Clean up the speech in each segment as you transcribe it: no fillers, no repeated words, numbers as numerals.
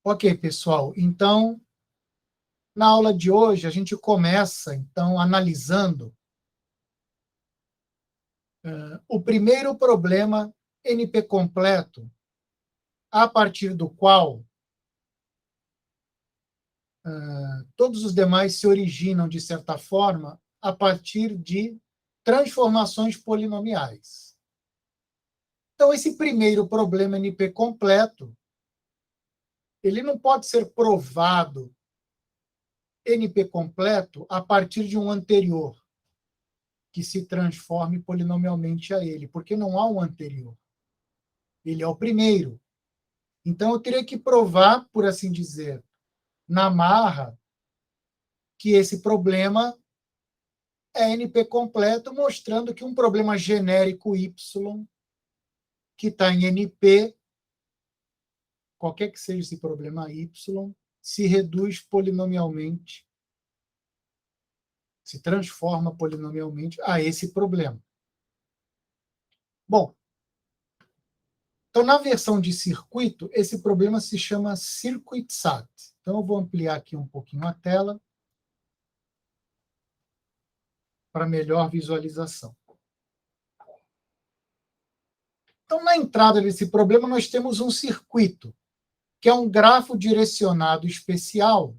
Ok, pessoal. Então, na aula de hoje, a gente começa, então, analisando o primeiro problema NP completo, a partir do qual todos os demais se originam, de certa forma, a partir de transformações polinomiais. Então, esse primeiro problema NP completo, ele não pode ser provado NP completo a partir de um anterior que se transforme polinomialmente a ele, porque não há um anterior. Ele é o primeiro. Então, eu teria que provar, por assim dizer, na marra, que esse problema é NP completo, mostrando que um problema genérico Y, que está em NP, qualquer que seja esse problema Y, se reduz polinomialmente, se transforma polinomialmente a esse problema. Bom, então, na versão de circuito, esse problema se chama CircuitSat. Então, eu vou ampliar aqui um pouquinho a tela para melhor visualização. Então, na entrada desse problema, nós temos um circuito, que é um grafo direcionado especial,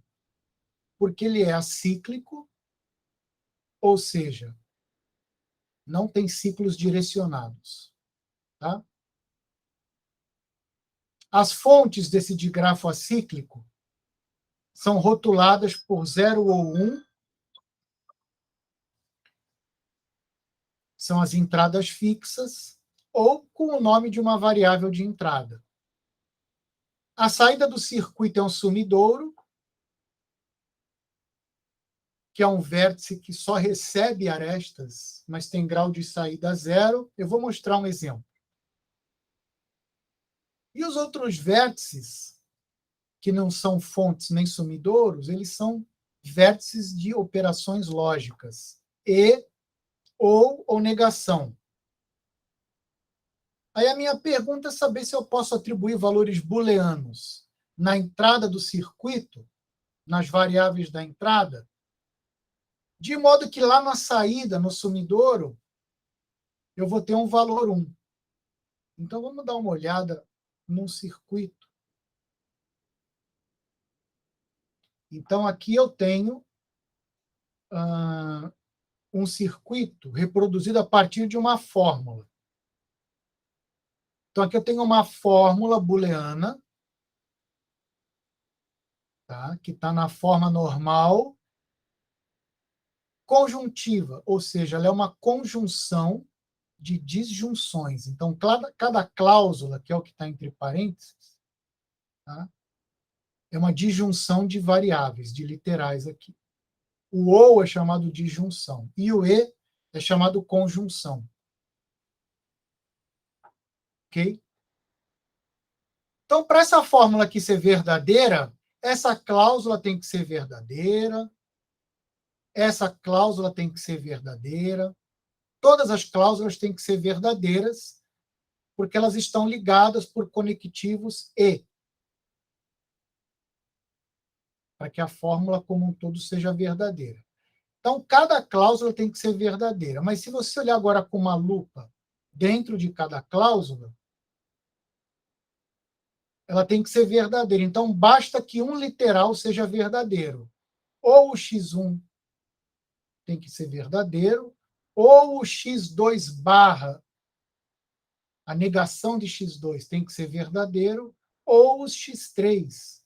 porque ele é acíclico, ou seja, não tem ciclos direcionados. Tá? As fontes desse digrafo acíclico são rotuladas por 0 ou 1, são as entradas fixas, ou com o nome de uma variável de entrada. A saída do circuito é um sumidouro, que é um vértice que só recebe arestas, mas tem grau de saída 0. Eu vou mostrar um exemplo. E os outros vértices, que não são fontes nem sumidouros, eles são vértices de operações lógicas, e ou negação. Aí a minha pergunta é saber se eu posso atribuir valores booleanos na entrada do circuito, nas variáveis da entrada, de modo que lá na saída, no sumidouro, eu vou ter um valor 1. Então, vamos dar uma olhada num circuito. Então, aqui eu tenho um circuito reproduzido a partir de uma fórmula. Então, aqui eu tenho uma fórmula booleana, tá? Que está na forma normal, conjuntiva, ou seja, ela é uma conjunção de disjunções. Então, cada cláusula, que é o que está entre parênteses, tá? É uma disjunção de variáveis, de literais aqui. O ou é chamado disjunção, e o e é chamado conjunção. Ok? Então, para essa fórmula aqui ser verdadeira, essa cláusula tem que ser verdadeira, essa cláusula tem que ser verdadeira, todas as cláusulas têm que ser verdadeiras, porque elas estão ligadas por conectivos e, para que a fórmula como um todo seja verdadeira. Então, cada cláusula tem que ser verdadeira. Mas se você olhar agora com uma lupa dentro de cada cláusula, ela tem que ser verdadeira. Então, basta que um literal seja verdadeiro. Ou o x1 tem que ser verdadeiro, ou o x2 barra, a negação de x2 tem que ser verdadeiro, ou os x3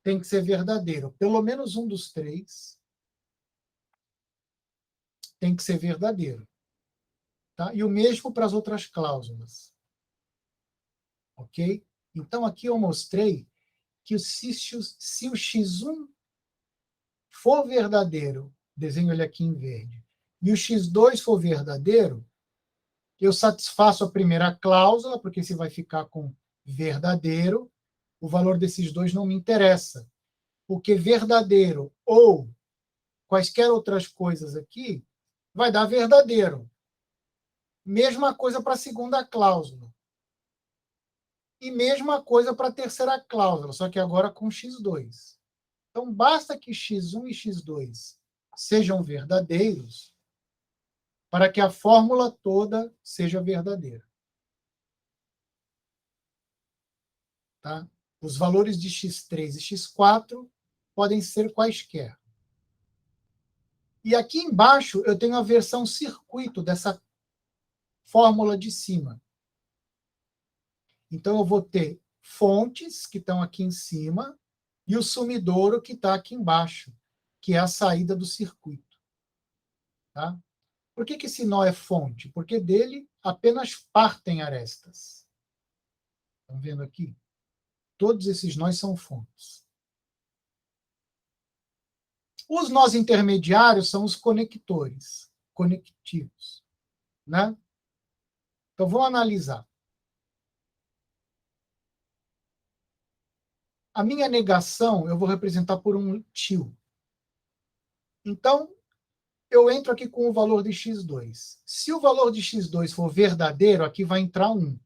tem que ser verdadeiro. Pelo menos um dos três tem que ser verdadeiro. Tá? E o mesmo para as outras cláusulas. Ok? Então, aqui eu mostrei que se o x1 for verdadeiro, desenho ele aqui em verde, e o x2 for verdadeiro, eu satisfaço a primeira cláusula, porque se vai ficar com verdadeiro, o valor desses dois não me interessa. Porque verdadeiro ou quaisquer outras coisas aqui, vai dar verdadeiro. Mesma coisa para a segunda cláusula. E mesma coisa para a terceira cláusula, só que agora com x2. Então, basta que x1 e x2 sejam verdadeiros para que a fórmula toda seja verdadeira. Tá? Os valores de x3 e x4 podem ser quaisquer. E aqui embaixo eu tenho a versão circuito dessa fórmula de cima. Então, eu vou ter fontes, que estão aqui em cima, e o sumidouro, que está aqui embaixo, que é a saída do circuito. Tá? Por que esse nó é fonte? Porque dele apenas partem arestas. Estão vendo aqui? Todos esses nós são fontes. Os nós intermediários são os conectores, conectivos. Né? Então, vamos analisar. A minha negação eu vou representar por um tio. Então, eu entro aqui com o valor de x2. Se o valor de x2 for verdadeiro, aqui vai entrar 1.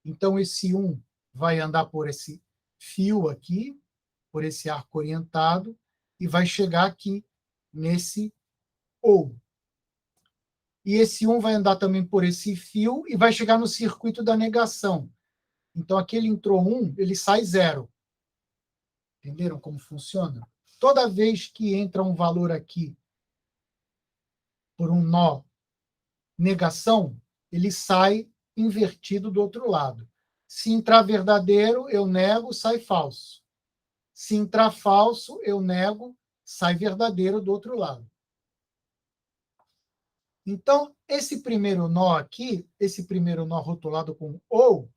Então, esse 1 vai andar por esse fio aqui, por esse arco orientado, e vai chegar aqui nesse ou. E esse 1 vai andar também por esse fio e vai chegar no circuito da negação. Então, aqui ele entrou 1, ele sai 0. Entenderam como funciona? Toda vez que entra um valor aqui por um nó negação, ele sai invertido do outro lado. Se entrar verdadeiro, eu nego, sai falso. Se entrar falso, eu nego, sai verdadeiro do outro lado. Então, esse primeiro nó aqui, esse primeiro nó rotulado com ou,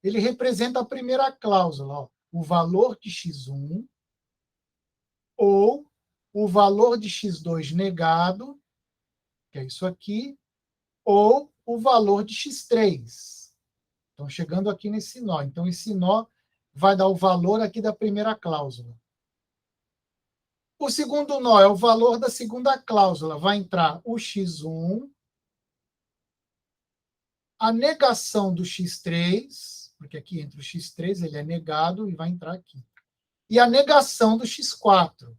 ele representa a primeira cláusula, ó, o valor de x1 ou o valor de x2 negado, que é isso aqui, ou o valor de x3. Então, chegando aqui nesse nó. Então, esse nó vai dar o valor aqui da primeira cláusula. O segundo nó é o valor da segunda cláusula. Vai entrar o x1, a negação do x3, porque aqui entre o x3 ele é negado e vai entrar aqui. E a negação do x4.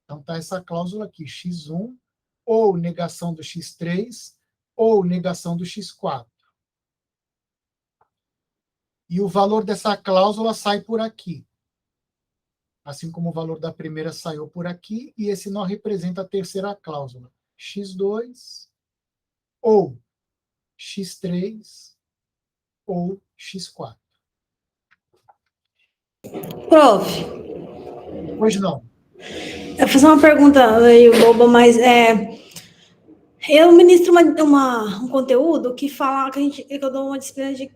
Então, está essa cláusula aqui, x1, ou negação do x3, ou negação do x4. E o valor dessa cláusula sai por aqui. Assim como o valor da primeira saiu por aqui, e esse nó representa a terceira cláusula, x2, ou x3, ou x4. Prof, Pois não. eu vou fazer uma pergunta meio boba, mas eu ministro um conteúdo que fala que eu dou uma disciplina de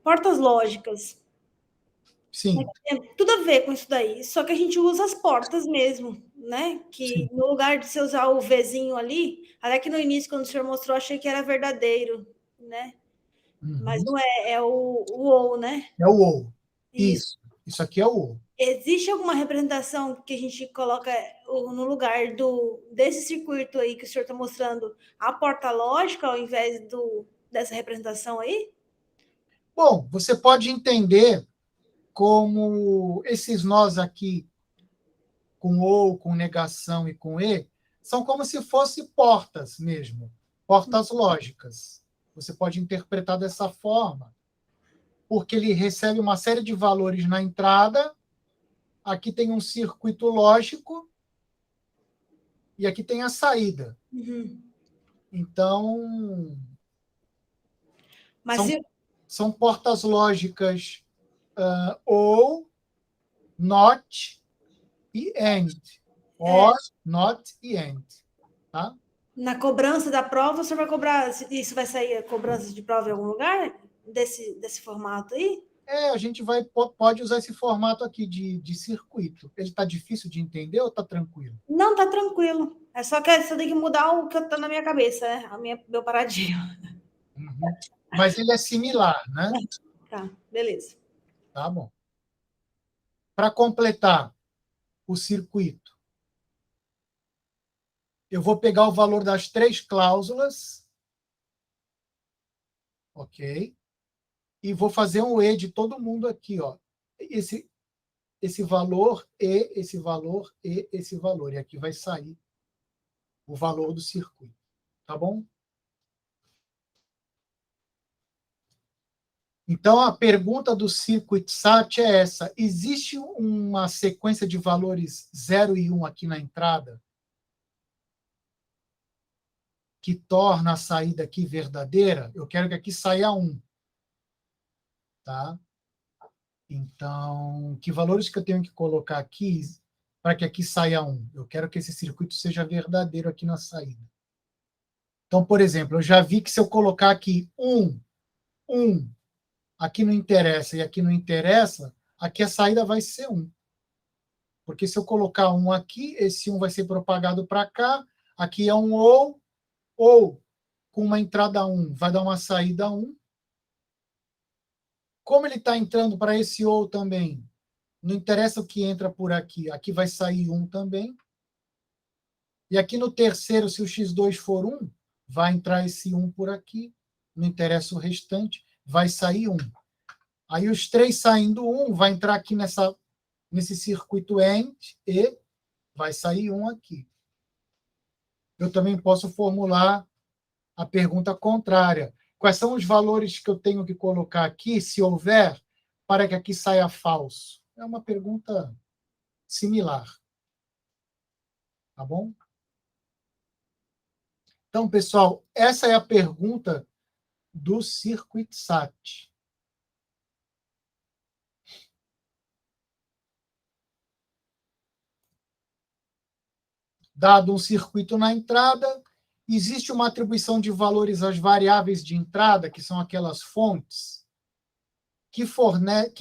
portas lógicas. Sim. Tudo a ver com isso daí, só que a gente usa as portas mesmo, né? Que Sim. no lugar de você usar o Vzinho ali, até que no início, quando o senhor mostrou, achei que era verdadeiro, né? Uhum. Mas não é, é o ou, né? É o ou. Isso. Isso aqui é o ou. Existe alguma representação que a gente coloca no lugar desse circuito aí que o senhor está mostrando, a porta lógica, ao invés dessa representação aí? Bom, você pode entender como esses nós aqui, com ou, com negação e com e, são como se fossem portas mesmo, portas lógicas. Você pode interpretar dessa forma, porque ele recebe uma série de valores na entrada, aqui tem um circuito lógico, e aqui tem a saída. Uhum. Então, Mas são portas lógicas ou, not e and. Or, not e and. Tá? na cobrança da prova, o senhor vai cobrar, isso vai sair cobrança de prova em algum lugar desse formato aí? A gente pode usar esse formato aqui de circuito. Ele está difícil de entender ou está tranquilo? Não, tá tranquilo. É só que você tem que mudar o que está na minha cabeça, né? Meu paradigma. Uhum. Mas ele é similar, né? Tá, beleza. Tá bom. Para completar o circuito, eu vou pegar o valor das três cláusulas. Ok? e vou fazer um E de todo mundo aqui, ó. Esse valor e esse valor e esse valor. E aqui vai sair o valor do circuito, tá bom? Então, a pergunta do Circuit Sat é essa: existe uma sequência de valores 0 e 1 aqui na entrada que torna a saída aqui verdadeira? Eu quero que aqui saia 1. Tá? Então, que valores que eu tenho que colocar aqui para que aqui saia 1? Eu quero que esse circuito seja verdadeiro aqui na saída. Então, por exemplo, eu já vi que se eu colocar aqui 1, 1, aqui não interessa e aqui não interessa, aqui a saída vai ser 1. Porque se eu colocar 1 aqui, esse 1 vai ser propagado para cá, aqui é um ou com uma entrada 1 vai dar uma saída 1. Como ele está entrando para esse ou também, não interessa o que entra por aqui, aqui vai sair 1 também. E aqui no terceiro, se o x2 for 1, vai entrar esse 1 por aqui, não interessa o restante, vai sair 1. Aí os 3 saindo 1, vai entrar aqui nesse circuito AND e vai sair 1 aqui. Eu também posso formular a pergunta contrária. Quais são os valores que eu tenho que colocar aqui, se houver, para que aqui saia falso? É uma pergunta similar. Tá bom? Então, pessoal, essa é a pergunta do Circuit Sat. Dado um circuito na entrada, existe uma atribuição de valores às variáveis de entrada, que são aquelas fontes, que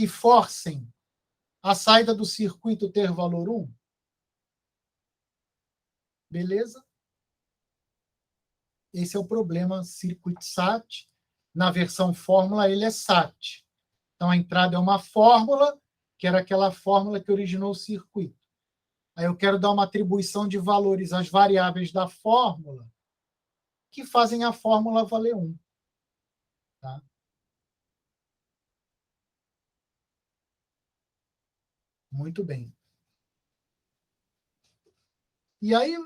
forcem a saída do circuito ter valor 1? Beleza? Esse é o problema Circuit Sat. Na versão fórmula, ele é Sat. Então, a entrada é uma fórmula, que era aquela fórmula que originou o circuito. Aí eu quero dar uma atribuição de valores às variáveis da fórmula, que fazem a fórmula valer 1. Tá? Muito bem. E aí,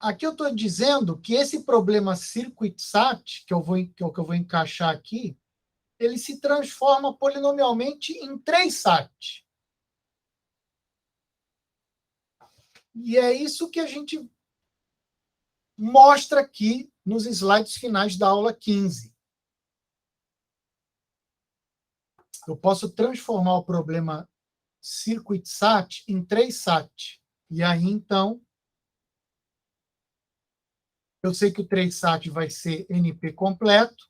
aqui eu estou dizendo que esse problema Circuit Sat, que é o que eu vou encaixar aqui, ele se transforma polinomialmente em 3 Sat. E é isso que a gente mostra aqui nos slides finais da aula 15. Eu posso transformar o problema Circuit Sat em 3 Sat. E aí, então, eu sei que o 3 Sat vai ser NP completo.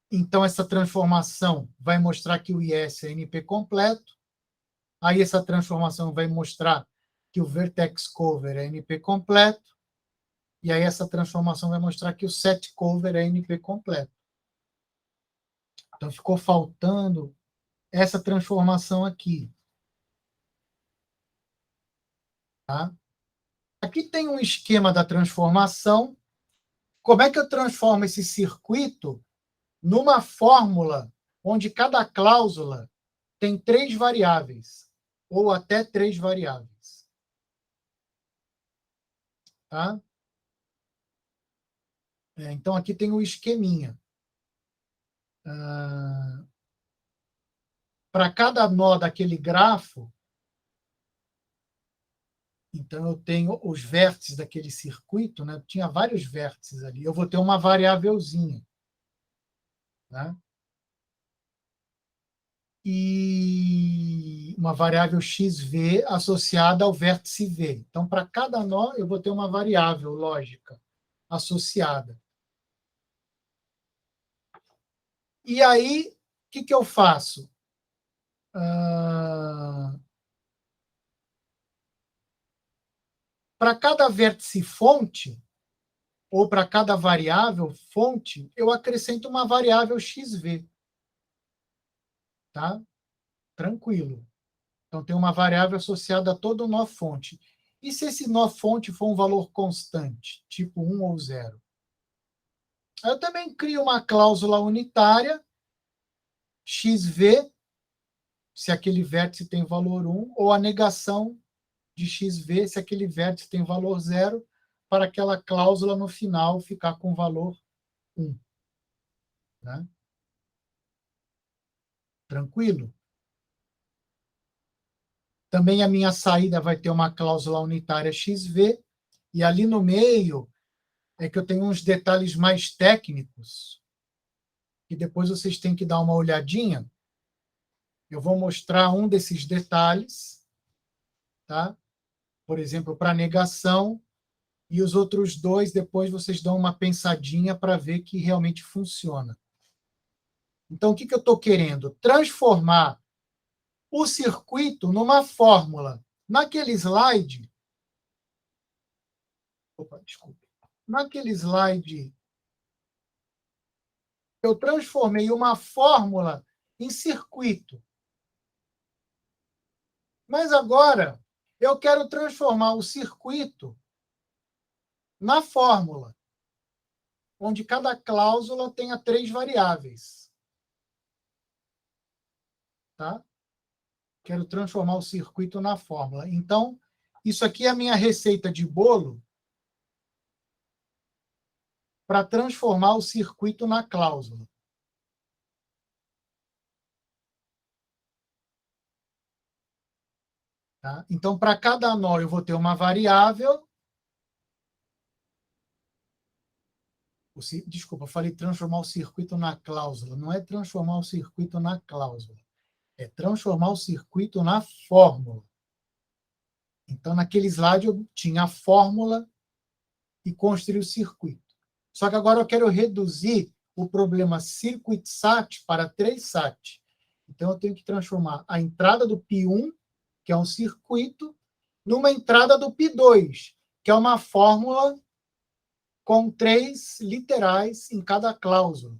Então, essa transformação vai mostrar que o IS é NP completo. Aí, essa transformação vai mostrar que o vertex cover é NP completo. E aí, essa transformação vai mostrar que o set cover é NP completo. Então, ficou faltando essa transformação aqui. Tá? Aqui tem um esquema da transformação. Como é que eu transformo esse circuito numa fórmula onde cada cláusula tem 3 variáveis, ou até 3 variáveis? Tá? Então, aqui tem o esqueminha. Para cada nó daquele grafo, então eu tenho os vértices daquele circuito, né? Tinha vários vértices ali. Eu vou ter uma variávelzinha. Né? E uma variável xv associada ao vértice v. Então, para cada nó, eu vou ter uma variável lógica associada. E aí, o que eu faço? Para cada vértice fonte, ou para cada variável fonte, eu acrescento uma variável xv. Tá? Tranquilo. Então, tem uma variável associada a todo nó fonte. E se esse nó fonte for um valor constante, tipo 1 ou 0? Eu também crio uma cláusula unitária, xv, se aquele vértice tem valor 1, ou a negação de xv, se aquele vértice tem valor 0, para aquela cláusula no final ficar com valor 1. Né? Tranquilo? Também a minha saída vai ter uma cláusula unitária xv, e ali no meio é que eu tenho uns detalhes mais técnicos, que depois vocês têm que dar uma olhadinha. Eu vou mostrar um desses detalhes, tá? Por exemplo, para negação, e os outros dois, depois vocês dão uma pensadinha para ver que realmente funciona. Então, o que eu estou querendo? Transformar o circuito numa fórmula. Naquele slide... Opa, desculpa. Naquele slide, eu transformei uma fórmula em circuito. Mas agora, eu quero transformar o circuito na fórmula, onde cada cláusula tenha 3 variáveis. Tá? Quero transformar o circuito na fórmula. Então, isso aqui é a minha receita de bolo para transformar o circuito na cláusula. Tá? Então, para cada nó, eu vou ter uma variável. Desculpa, eu falei transformar o circuito na cláusula. Não é transformar o circuito na cláusula. É transformar o circuito na fórmula. Então, naquele slide, eu tinha a fórmula e construí o circuito. Só que agora eu quero reduzir o problema circuit sat para 3 sat. Então, eu tenho que transformar a entrada do π1, que é um circuito, numa entrada do π2, que é uma fórmula com 3 literais em cada cláusula.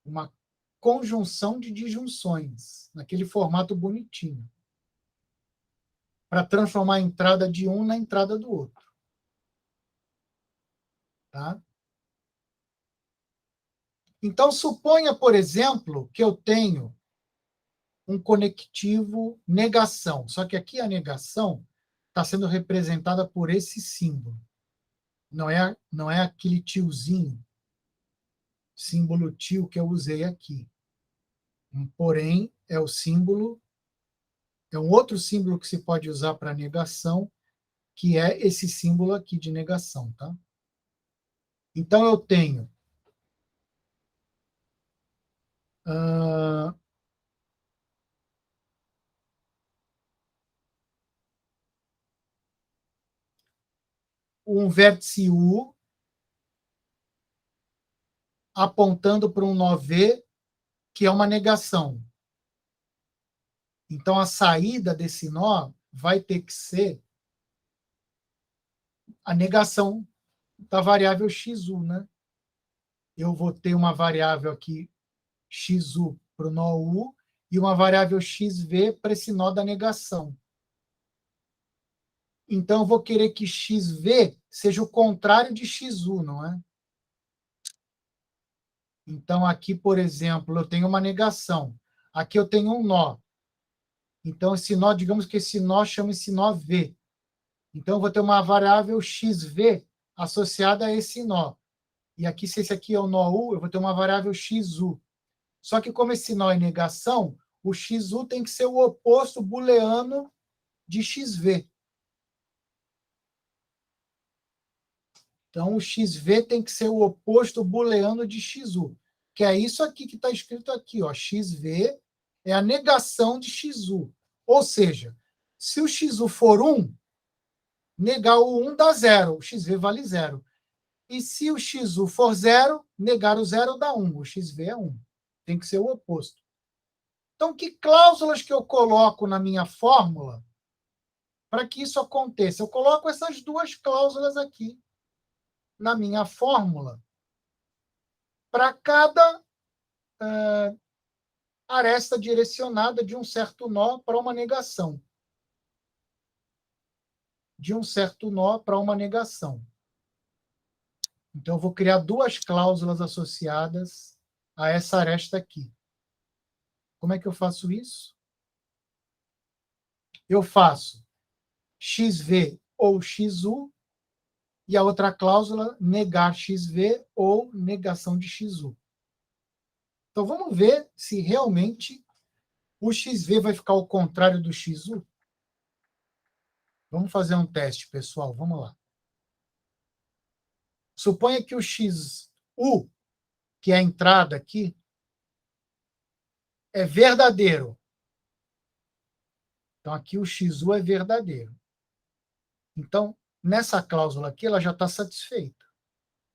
Uma conjunção de disjunções, naquele formato bonitinho, para transformar a entrada de um na entrada do outro. Tá? Então, suponha, por exemplo, que eu tenho um conectivo negação. Só que aqui a negação está sendo representada por esse símbolo. Não é aquele tiozinho, símbolo tio que eu usei aqui. Porém, é o símbolo, é um outro símbolo que se pode usar para negação, que é esse símbolo aqui de negação. Tá? Então, eu tenho um vértice U apontando para um nó V, que é uma negação. Então, a saída desse nó vai ter que ser a negação da variável XU. Né? Eu vou ter uma variável aqui, XU, para o nó U, e uma variável XV para esse nó da negação. Então, eu vou querer que XV seja o contrário de XU, não é? Então, aqui, por exemplo, eu tenho uma negação. Aqui eu tenho um nó. Então, esse nó, digamos que esse nó chama esse nó V. Então, eu vou ter uma variável XV associada a esse nó. E aqui, se esse aqui é o nó U, eu vou ter uma variável XU. Só que, como esse nó é negação, o XU tem que ser o oposto booleano de XV. Então, o XV tem que ser o oposto booleano de XU, que é isso aqui que está escrito aqui. Ó, XV é a negação de XU. Ou seja, se o XU for 1, negar o 1 dá 0, o XV vale 0. E se o XU for 0, negar o 0 dá 1, o XV é 1. Tem que ser o oposto. Então, que cláusulas que eu coloco na minha fórmula para que isso aconteça? Eu coloco essas duas cláusulas aqui na minha fórmula para cada aresta direcionada de um certo nó para uma negação. de um certo nó para uma negação. Então, eu vou criar duas cláusulas associadas a essa aresta aqui. Como é que eu faço isso? Eu faço XV ou XU, e a outra cláusula, negar XV ou negação de XU. Então, vamos ver se realmente o XV vai ficar ao contrário do XU. Vamos fazer um teste, pessoal. Vamos lá. Suponha que o XU, que é a entrada aqui, é verdadeiro. Então, aqui o XU é verdadeiro. Então, nessa cláusula aqui, ela já está satisfeita.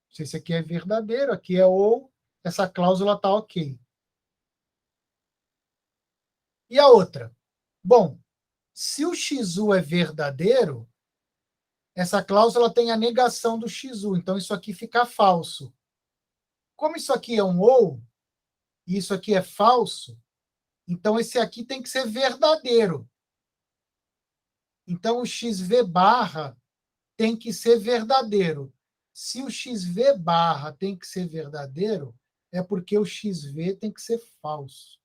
Se esse aqui é verdadeiro, aqui é ou, essa cláusula está ok. E a outra? Bom, se o XU é verdadeiro, essa cláusula tem a negação do XU, então isso aqui fica falso. Como isso aqui é um ou, e isso aqui é falso, então esse aqui tem que ser verdadeiro. Então o XV barra tem que ser verdadeiro. Se o XV barra tem que ser verdadeiro, é porque o XV tem que ser falso.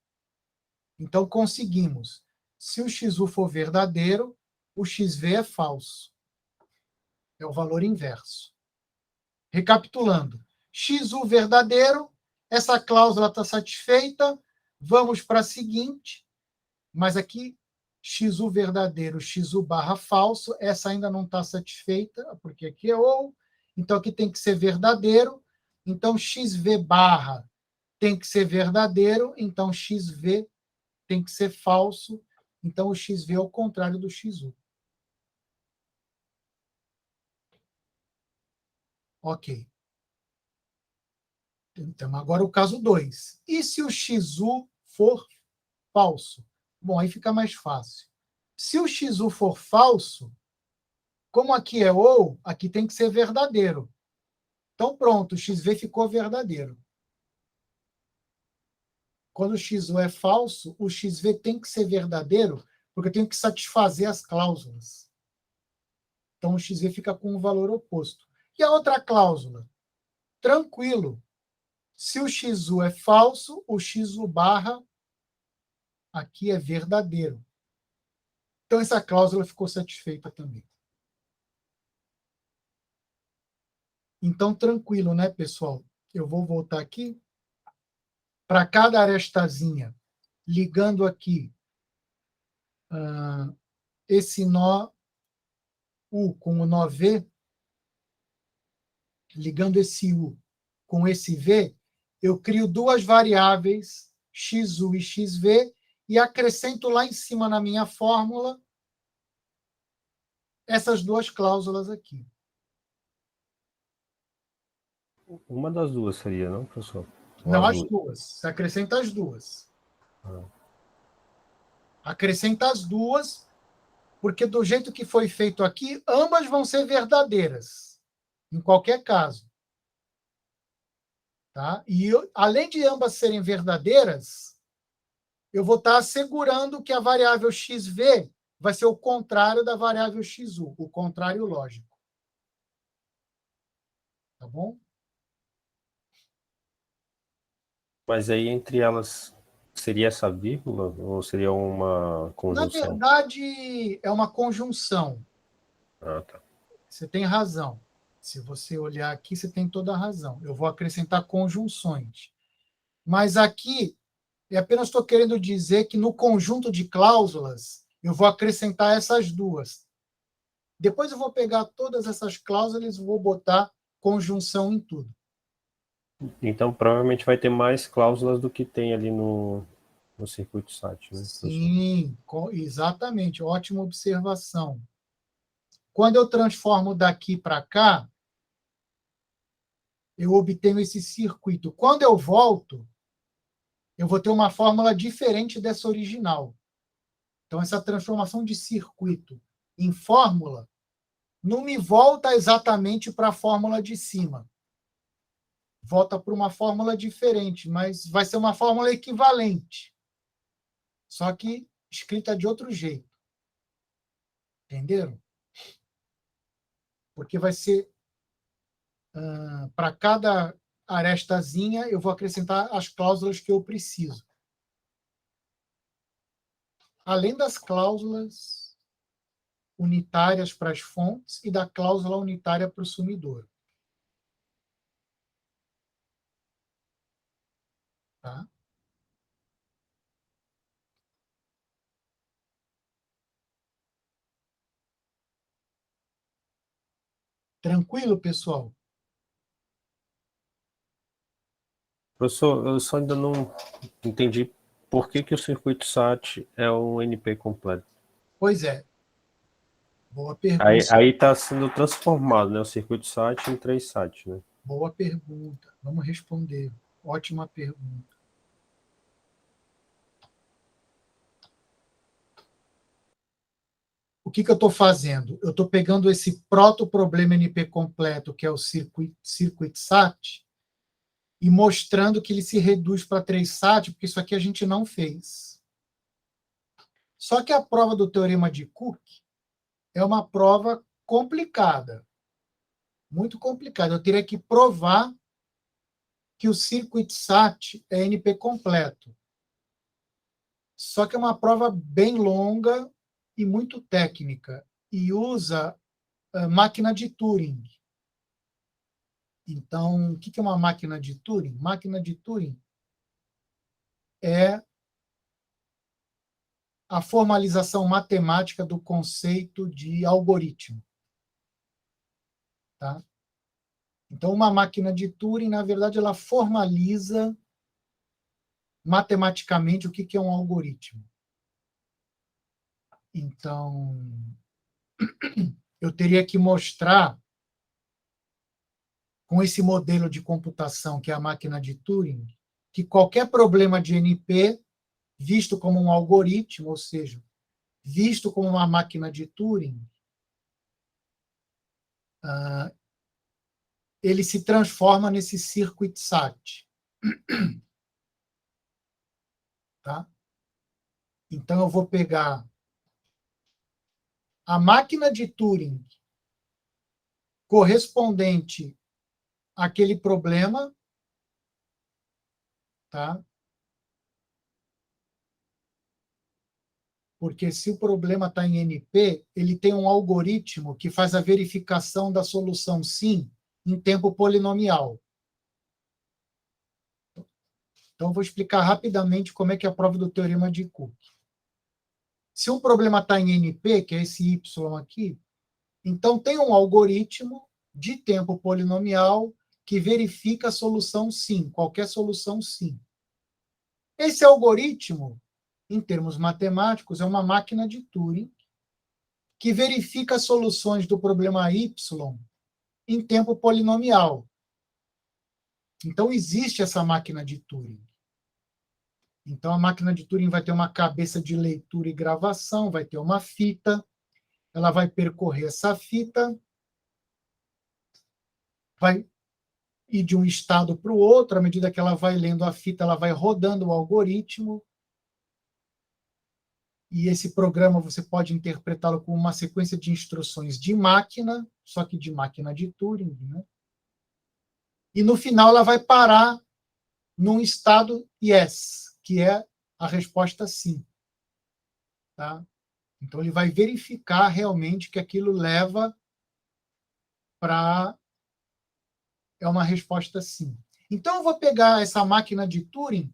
Então conseguimos. Se o XU for verdadeiro, o XV é falso. É o valor inverso. Recapitulando. XU verdadeiro, essa cláusula está satisfeita, vamos para a seguinte, mas aqui, XU verdadeiro, XU barra falso, essa ainda não está satisfeita, porque aqui é ou, então aqui tem que ser verdadeiro, então XV barra tem que ser verdadeiro, então XV tem que ser falso, então o XV é o contrário do XU. Ok. Então, agora o caso 2. E se o XU for falso? Bom, aí fica mais fácil. Se o XU for falso, como aqui é ou, aqui tem que ser verdadeiro. Então, pronto, o XV ficou verdadeiro. Quando o XU é falso, o XV tem que ser verdadeiro, porque eu tenho que satisfazer as cláusulas. Então, o XV fica com o valor oposto. E a outra cláusula? Tranquilo. Se o XU é falso, o XU barra aqui é verdadeiro. Então, essa cláusula ficou satisfeita também. Então, tranquilo, né, pessoal? Eu vou voltar aqui. Para cada arestazinha, ligando aqui esse nó U com o nó V, ligando esse U com esse V, eu crio duas variáveis, XU e XV, e acrescento lá em cima na minha fórmula essas duas cláusulas aqui. Uma das duas seria, não, professor? Não, as duas. Você acrescenta as duas. Acrescenta as duas, porque do jeito que foi feito aqui, ambas vão ser verdadeiras, em qualquer caso. Tá? E além de ambas serem verdadeiras, eu vou estar assegurando que a variável XV vai ser o contrário da variável XU, o contrário lógico. Tá bom? Mas aí, entre elas, seria essa vírgula ou seria uma conjunção? Na verdade, é uma conjunção. Ah, tá. Você tem razão. Se você olhar aqui, você tem toda a razão. Eu vou acrescentar conjunções. Mas aqui, eu apenas estou querendo dizer que no conjunto de cláusulas, eu vou acrescentar essas duas. Depois eu vou pegar todas essas cláusulas e vou botar conjunção em tudo. Então, provavelmente vai ter mais cláusulas do que tem ali no circuito SAT, né? Sim, exatamente. Ótima observação. Quando eu transformo daqui para cá, eu obtenho esse circuito. Quando eu volto, eu vou ter uma fórmula diferente dessa original. Então, essa transformação de circuito em fórmula não me volta exatamente para a fórmula de cima. Volta para uma fórmula diferente, mas vai ser uma fórmula equivalente. Só que escrita de outro jeito. Entenderam? porque vai ser, para cada arestazinha, eu vou acrescentar as cláusulas que eu preciso. Além das cláusulas unitárias para as fontes e da cláusula unitária para o sumidor. Tá? Tranquilo, pessoal? Professor, eu só ainda não entendi por que o circuito SAT é um NP completo. Pois é. Boa pergunta. Aí está sendo transformado, né, o circuito SAT em 3 SAT, né? Boa pergunta. Vamos responder. Ótima pergunta. O que eu estou fazendo? Eu estou pegando esse proto-problema NP completo, que é o circuit SAT, e mostrando que ele se reduz para 3 SAT, porque isso aqui a gente não fez. Só que a prova do teorema de Cook é uma prova complicada. Muito complicada. Eu teria que provar que o circuit SAT é NP completo. Só que é uma prova bem longa e muito técnica, e usa máquina de Turing. Então, o que é uma máquina de Turing? Máquina de Turing é a formalização matemática do conceito de algoritmo. Tá? Então, uma máquina de Turing, na verdade, ela formaliza matematicamente o que é um algoritmo. Então, eu teria que mostrar, com esse modelo de computação, que é a máquina de Turing, que qualquer problema de NP, visto como um algoritmo, ou seja, visto como uma máquina de Turing, ele se transforma nesse circuit SAT. Tá? Então, eu vou pegar a máquina de Turing correspondente àquele problema, tá? Porque se o problema está em NP, ele tem um algoritmo que faz a verificação da solução sim em tempo polinomial. Então, eu vou explicar rapidamente como é que é a prova do teorema de Cook. Se um problema está em NP, que é esse Y aqui, então tem um algoritmo de tempo polinomial que verifica a solução sim, qualquer solução sim. Esse algoritmo, em termos matemáticos, é uma máquina de Turing que verifica as soluções do problema Y em tempo polinomial. Então, existe essa máquina de Turing. Então, a máquina de Turing vai ter uma cabeça de leitura e gravação, vai ter uma fita, ela vai percorrer essa fita, vai ir de um estado para o outro, à medida que ela vai lendo a fita, ela vai rodando o algoritmo, e esse programa você pode interpretá-lo como uma sequência de instruções de máquina, só que de máquina de Turing, né? E no final ela vai parar num estado yes, que é a resposta sim. Tá? Então ele vai verificar realmente que aquilo leva para uma resposta sim. Então eu vou pegar essa máquina de Turing,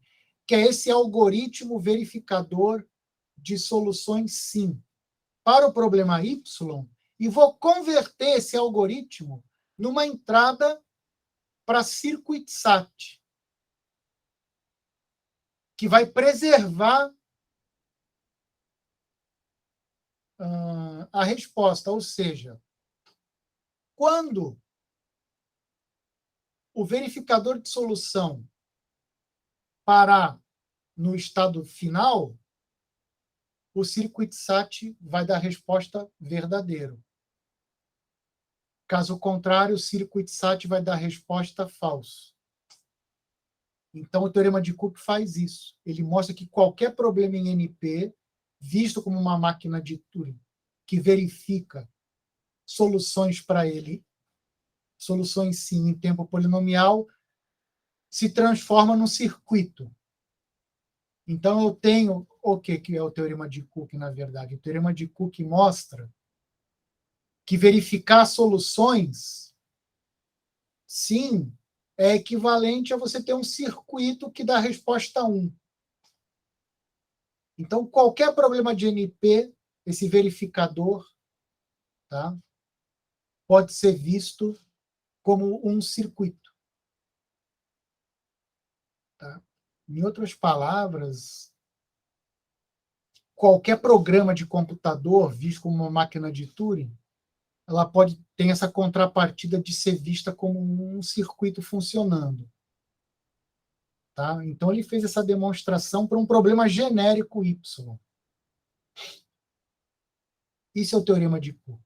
que é esse algoritmo verificador de soluções sim para o problema Y, e vou converter esse algoritmo numa entrada para circuit SAT, que vai preservar a resposta. Ou seja, quando o verificador de solução parar no estado final, o circuit SAT vai dar resposta verdadeiro. Caso contrário, o circuit SAT vai dar resposta falso. Então, o teorema de Cook faz isso. Ele mostra que qualquer problema em NP, visto como uma máquina de Turing, que verifica soluções para ele, soluções sim em tempo polinomial, se transforma num circuito. Então, eu tenho o que é o teorema de Cook, na verdade? O teorema de Cook mostra que verificar soluções, sim, é equivalente a você ter um circuito que dá a resposta 1. Então, qualquer problema de NP, esse verificador, tá, pode ser visto como um circuito. Tá? Em outras palavras, qualquer programa de computador visto como uma máquina de Turing, ela pode ter essa contrapartida de ser vista como um circuito funcionando. Tá? Então, ele fez essa demonstração para um problema genérico Y. Isso é o teorema de Cook.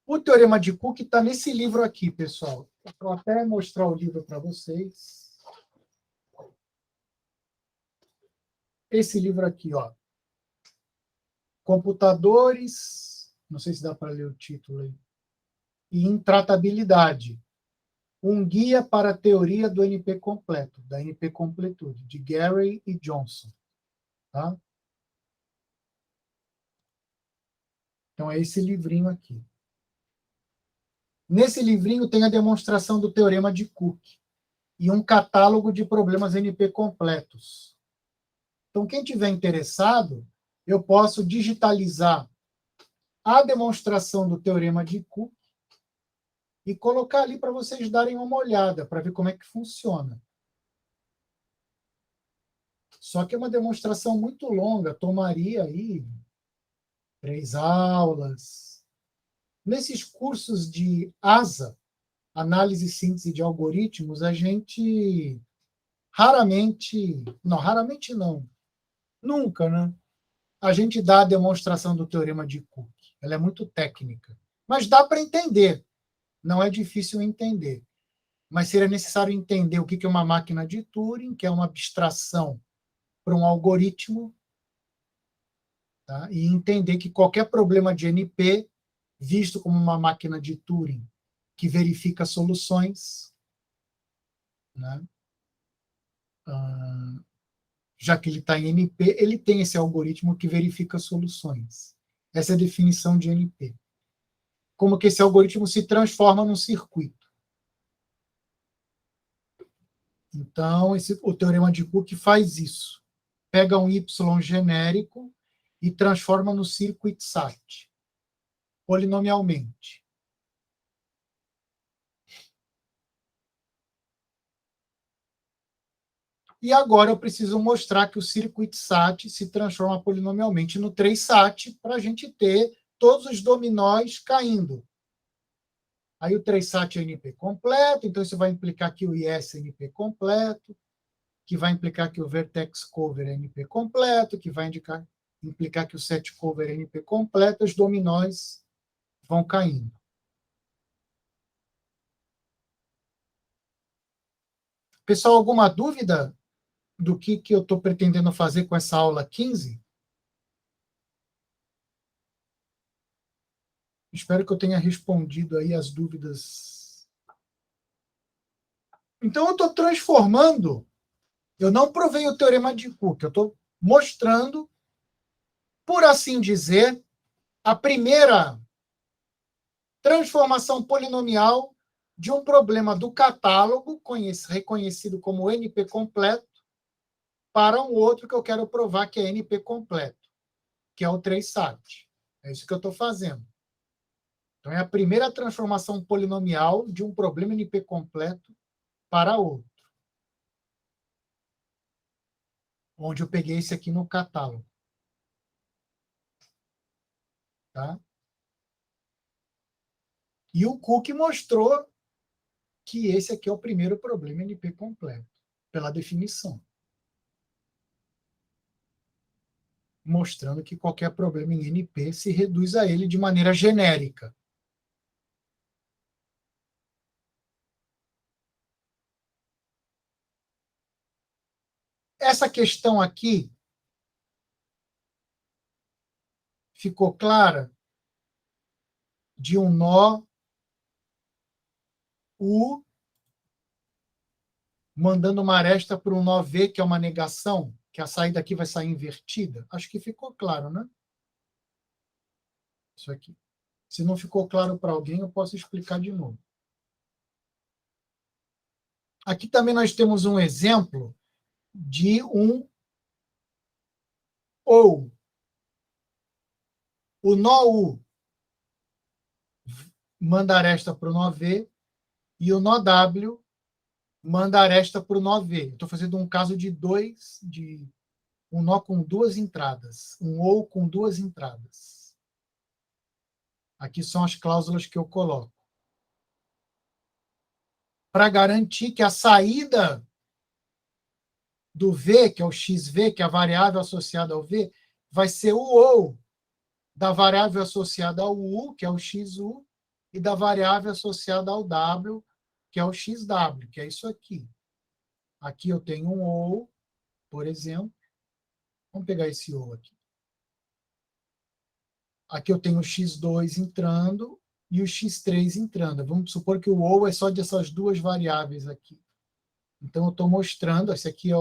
O teorema de Cook está nesse livro aqui, pessoal. Vou até mostrar o livro para vocês. Esse livro aqui, ó. Computadores, não sei se dá para ler o título aí, e intratabilidade. Um guia para a teoria do NP completo, da NP completude, de Gary e Johnson. Tá? Então, é esse livrinho aqui. Nesse livrinho tem a demonstração do teorema de Cook e um catálogo de problemas NP completos. Então, quem tiver interessado, eu posso digitalizar a demonstração do teorema de Cook e colocar ali para vocês darem uma olhada, para ver como é que funciona. Só que é uma demonstração muito longa, tomaria aí 3 aulas. Nesses cursos de ASA, Análise e Síntese de Algoritmos, a gente raramente não, nunca, né? A gente dá a demonstração do teorema de Cook. Ela é muito técnica. Mas dá para entender. Não é difícil entender. Mas seria necessário entender o que é uma máquina de Turing, que é uma abstração para um algoritmo, tá? E entender que qualquer problema de NP, visto como uma máquina de Turing que verifica soluções, né? Já que ele está em NP, ele tem esse algoritmo que verifica soluções. Essa é a definição de NP. Como que esse algoritmo se transforma num circuito. Então, o teorema de Cook faz isso. Pega um Y genérico e transforma no circuit SAT, polinomialmente. E agora eu preciso mostrar que o circuit SAT se transforma polinomialmente no 3SAT para a gente ter todos os dominós caindo. Aí o 3SAT é NP completo, então isso vai implicar que o IS é NP completo, que vai implicar que o vertex cover é NP completo, que vai implicar que o set cover é NP completo, os dominós vão caindo. Pessoal, alguma dúvida do que eu estou pretendendo fazer com essa aula 15? Espero que eu tenha respondido aí as dúvidas. Então, eu estou transformando, eu não provei o teorema de Cook, eu estou mostrando, por assim dizer, a primeira transformação polinomial de um problema do catálogo, reconhecido como NP completo, para um outro que eu quero provar que é NP completo, que é o 3SAT. É isso que eu estou fazendo. Então, é a primeira transformação polinomial de um problema NP completo para outro. Onde eu peguei esse aqui no catálogo. Tá? E o Cook mostrou que esse aqui é o primeiro problema NP completo, pela definição. Mostrando que qualquer problema em NP se reduz a ele de maneira genérica. Essa questão aqui ficou clara? de um nó U mandando uma aresta para um nó V, que é uma negação, que a saída aqui vai sair invertida. Acho que ficou claro, né? Isso aqui. Se não ficou claro para alguém, eu posso explicar de novo. Aqui também nós temos um exemplo de um OU. O nó U manda aresta para o nó V e o nó W manda aresta para o nó V. Estou fazendo um caso de um nó com duas entradas, um OU com duas entradas. Aqui são as cláusulas que eu coloco. Para garantir que a saída do V, que é o XV, que é a variável associada ao V, vai ser o OU da variável associada ao U, que é o XU, e da variável associada ao W, que é o XW, que é isso aqui. Aqui eu tenho um OU, por exemplo. Vamos pegar esse OU aqui. Aqui eu tenho o X2 entrando e o X3 entrando. Vamos supor que o OU é só dessas duas variáveis aqui. Então, eu estou mostrando, esse aqui é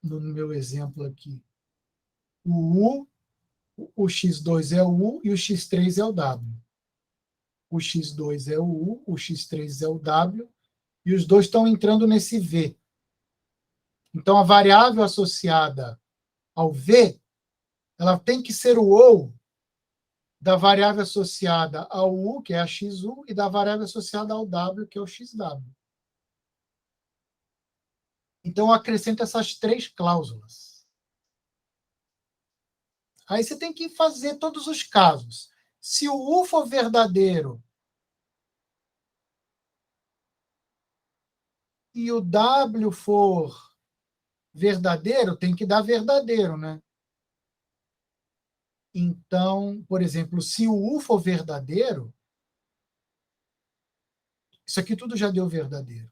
no meu exemplo aqui, o U, o X2 é o U e o X3 é o W. O X2 é o U, o X3 é o W, e os dois estão entrando nesse V. Então, a variável associada ao V, ela tem que ser o OU da variável associada ao U, que é a XU, e da variável associada ao W, que é o XW. Então, eu acrescento essas três cláusulas. Aí você tem que fazer todos os casos. Se o U for verdadeiro e o W for verdadeiro, tem que dar verdadeiro, né? Então, por exemplo, se o U for verdadeiro, isso aqui tudo já deu verdadeiro.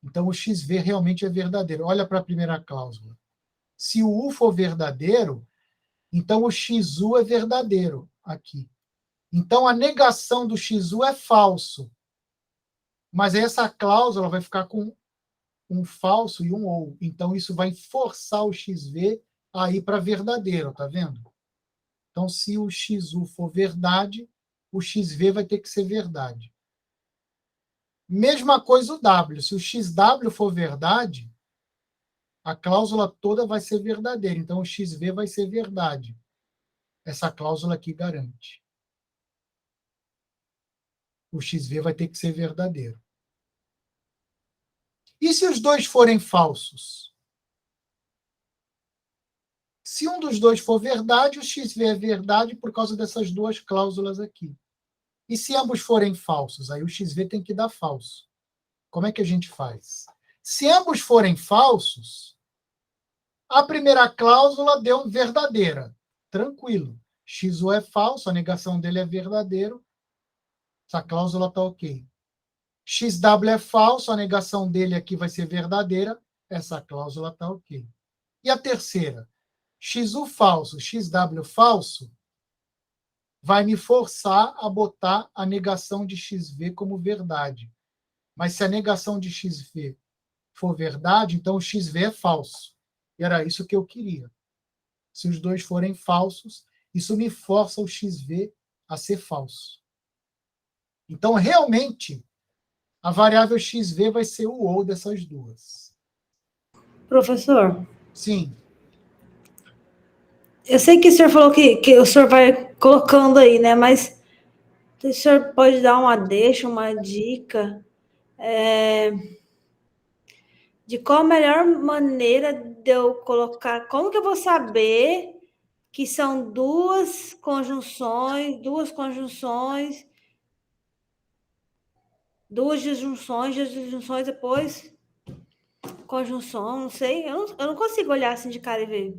Então, o XV realmente é verdadeiro. Olha para a primeira cláusula. Se o U for verdadeiro, então o XU é verdadeiro aqui. Então, a negação do XU é falso. Mas essa cláusula vai ficar com um falso e um OU. Então, isso vai forçar o XV a ir para verdadeiro, tá vendo? Então, se o XU for verdade, o XV vai ter que ser verdade. Mesma coisa o W. Se o XW for verdade, a cláusula toda vai ser verdadeira. Então, o XV vai ser verdade. Essa cláusula aqui garante. O XV vai ter que ser verdadeiro. E se os dois forem falsos? Se um dos dois for verdade, o XV é verdade por causa dessas duas cláusulas aqui. E se ambos forem falsos? Aí o XV tem que dar falso. Como é que a gente faz? Se ambos forem falsos, a primeira cláusula deu verdadeira. Tranquilo. XU é falso, a negação dele é verdadeiro. Essa cláusula está ok. XW é falso, a negação dele aqui vai ser verdadeira. Essa cláusula está ok. E a terceira? XU falso, XW falso, vai me forçar a botar a negação de XV como verdade. Mas se a negação de XV for verdade, então o XV é falso. E era isso que eu queria. Se os dois forem falsos, isso me força o XV a ser falso. Então, realmente, a variável XV vai ser o OU dessas duas. Professor, Sim. eu sei que o senhor falou que o senhor vai colocando aí, né? Mas o senhor pode dar uma deixa, uma dica de qual a melhor maneira de eu colocar... Como que eu vou saber que são duas conjunções, disjunções, depois conjunção, não sei. Eu não consigo olhar assim de cara e ver.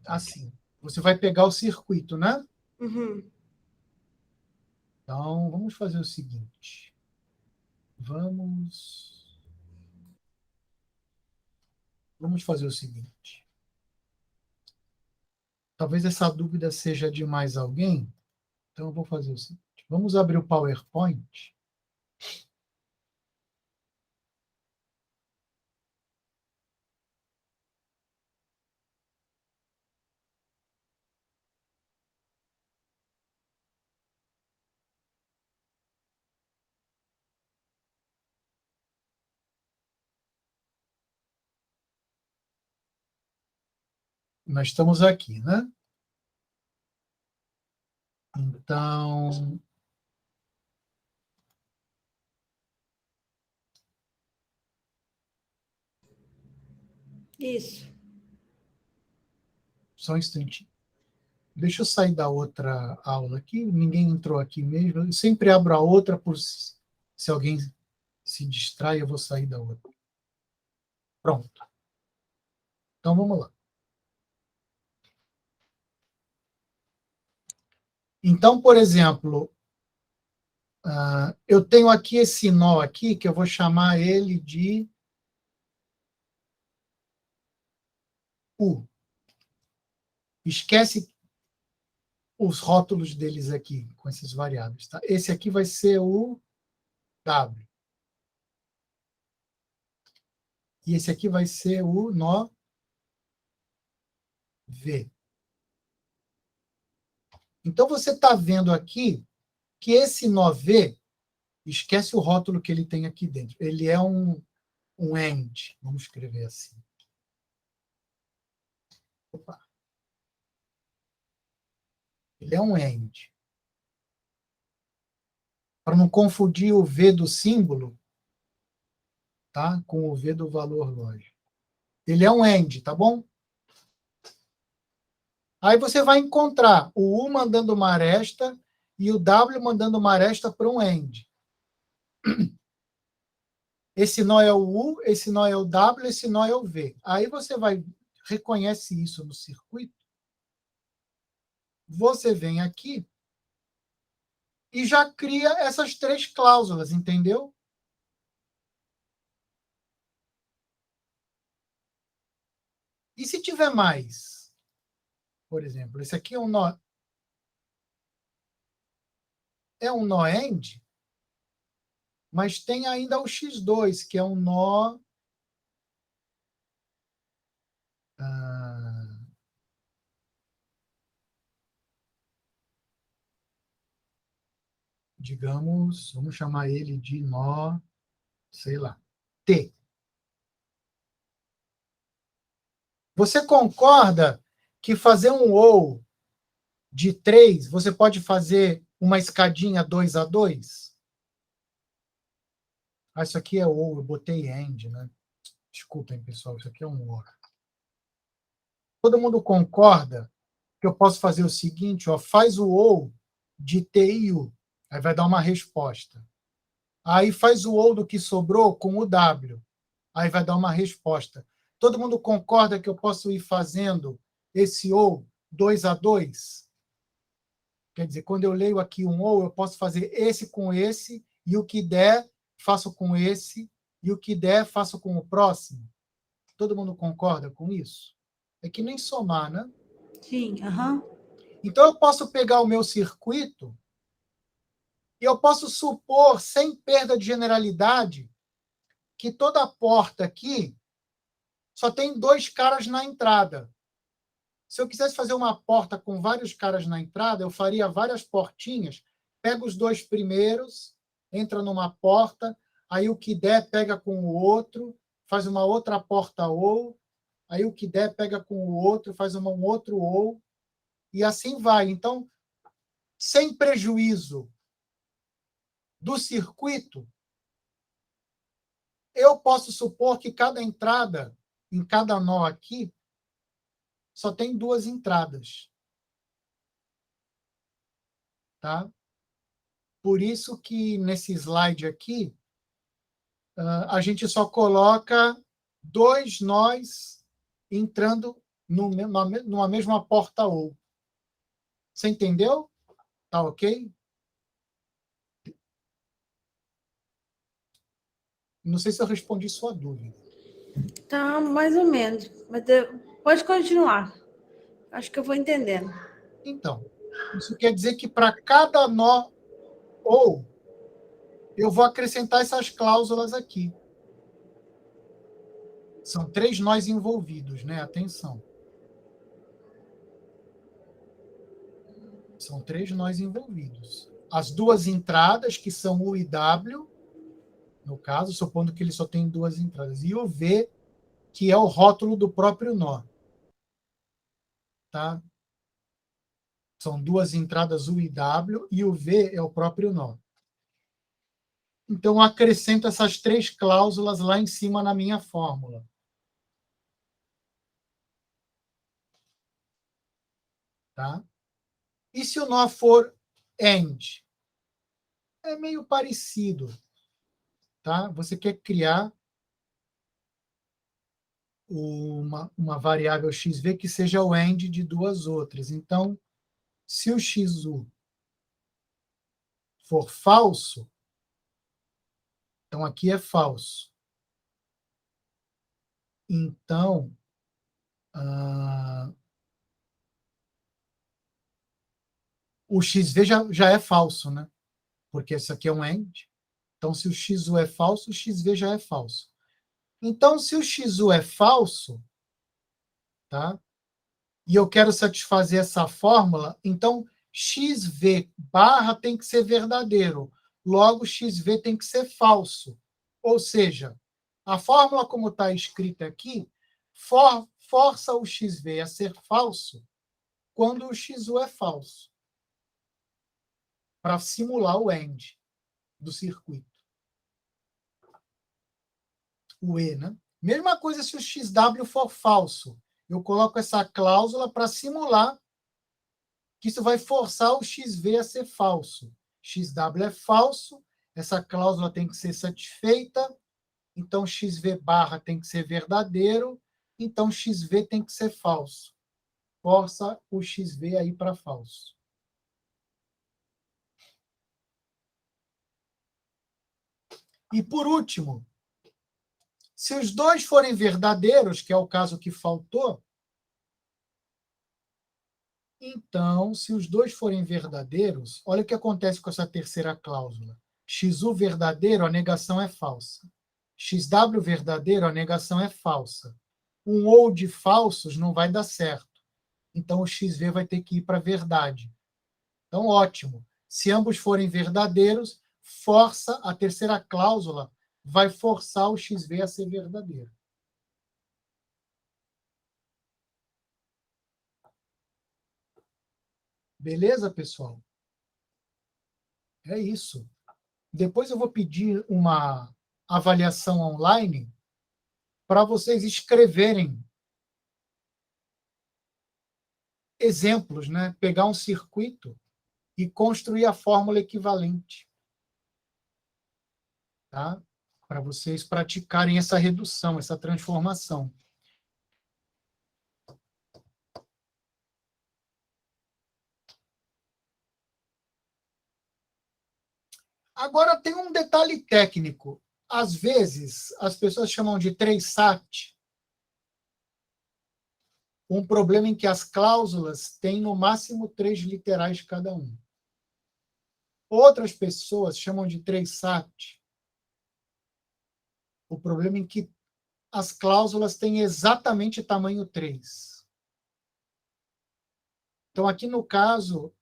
Assim, você vai pegar o circuito, né? Uhum. Então, vamos fazer o seguinte. Vamos fazer o seguinte. Talvez essa dúvida seja de mais alguém. Então, eu vou fazer o seguinte. Vamos abrir o PowerPoint. Nós estamos aqui, né? Então, Isso. só um instantinho. Deixa eu sair da outra aula aqui. Ninguém entrou aqui mesmo. Eu sempre abro a outra por se alguém se distrai, eu vou sair da outra. Pronto. Então, vamos lá. Então, por exemplo, eu tenho aqui esse nó aqui, que eu vou chamar ele de U. Esquece os rótulos deles aqui, com esses variáveis. Tá? Esse aqui vai ser o W. E esse aqui vai ser o nó V. Então, você está vendo aqui que esse nó V, esquece o rótulo que ele tem aqui dentro. Ele é um AND. Vamos escrever assim. Opa. Ele é um AND. Para não confundir o V do símbolo, tá? Com o V do valor lógico. Ele é um AND, tá bom? Aí você vai encontrar o U mandando uma aresta e o W mandando uma aresta para um AND. Esse nó é o U, esse nó é o W, esse nó é o V. Aí você reconhece isso no circuito. Você vem aqui e já cria essas três cláusulas, entendeu? E se tiver mais? Por exemplo, esse aqui é um nó AND, mas tem ainda o X2, que é um nó digamos, vamos chamar ele de nó, sei lá, T. Você concorda que fazer um OU de 3, você pode fazer uma escadinha 2 a 2? Isso aqui é OU, eu botei AND, né? Desculpem, pessoal, isso aqui é um OR. Todo mundo concorda que eu posso fazer o seguinte, ó, faz o OU de T e U, aí vai dar uma resposta. Aí faz o OU do que sobrou com o W, aí vai dar uma resposta. Todo mundo concorda que eu posso ir fazendo esse OU 2 a 2? Quer dizer, quando eu leio aqui um OU, eu posso fazer esse com esse, e o que der, faço com esse, e o que der, faço com o próximo. Todo mundo concorda com isso? É que nem somar, né? Sim, aham. Então, eu posso pegar o meu circuito e eu posso supor, sem perda de generalidade, que toda porta aqui só tem 2 caras na entrada. Se eu quisesse fazer uma porta com vários caras na entrada, eu faria várias portinhas, pega os 2 primeiros, entra numa porta, aí o que der pega com o outro, faz uma outra porta ou, aí o que der pega com o outro, faz um outro ou, e assim vai. Então, sem prejuízo do circuito, eu posso supor que cada entrada, em cada nó aqui, só tem 2 entradas. Tá? Por isso que nesse slide aqui, a gente só coloca 2 nós entrando numa mesma porta ou. Você entendeu? Tá ok? Não sei se eu respondi sua dúvida. Tá, mais ou menos. Mas pode continuar. Acho que eu vou entendendo. Então, Isso quer dizer que para cada nó ou, eu vou acrescentar essas cláusulas aqui. São 3 nós envolvidos, né? Atenção. São 3 nós envolvidos. As 2 entradas, que são U e W, no caso, supondo que ele só tem 2 entradas, e o V, que é o rótulo do próprio nó. Tá? São 2 entradas U e W, e o V é o próprio nó. Então, eu acrescento essas 3 cláusulas lá em cima na minha fórmula. Tá? E se o nó for AND? É meio parecido. Tá? Você quer criar uma variável xv que seja o AND de 2 outras. Então, se o XU for falso, então aqui é falso. Então, o XV já é falso, né? Porque isso aqui é um AND. Então, se o XU é falso, o XV já é falso. Então, se o XU é falso, tá? E eu quero satisfazer essa fórmula, então XV barra tem que ser verdadeiro. Logo, XV tem que ser falso. Ou seja, a fórmula como está escrita aqui força o XV a ser falso quando o XU é falso, para simular o AND do circuito. O E, né? Mesma coisa se o XW for falso. Eu coloco essa cláusula para simular que isso vai forçar o XV a ser falso. XW é falso, essa cláusula tem que ser satisfeita, então XV barra tem que ser verdadeiro, então XV tem que ser falso. Força o XV aí para falso. E por último, se os dois forem verdadeiros, que é o caso que faltou, então, se os dois forem verdadeiros, olha o que acontece com essa terceira cláusula. XU verdadeiro, a negação é falsa. XW verdadeiro, a negação é falsa. Um ou de falsos não vai dar certo. Então, o XV vai ter que ir para verdade. Então, ótimo. Se ambos forem verdadeiros, força a terceira cláusula, vai forçar o XV a ser verdadeiro. Beleza, pessoal? É isso. Depois eu vou pedir uma avaliação online para vocês escreverem exemplos, né? Pegar um circuito e construir a fórmula equivalente, tá? Para vocês praticarem essa redução, essa transformação. Agora tem um detalhe técnico. Às vezes, as pessoas chamam de 3SAT um problema em que as cláusulas têm no máximo 3 literais cada um. Outras pessoas chamam de 3SAT o problema em que as cláusulas têm exatamente tamanho 3. Então, aqui no caso,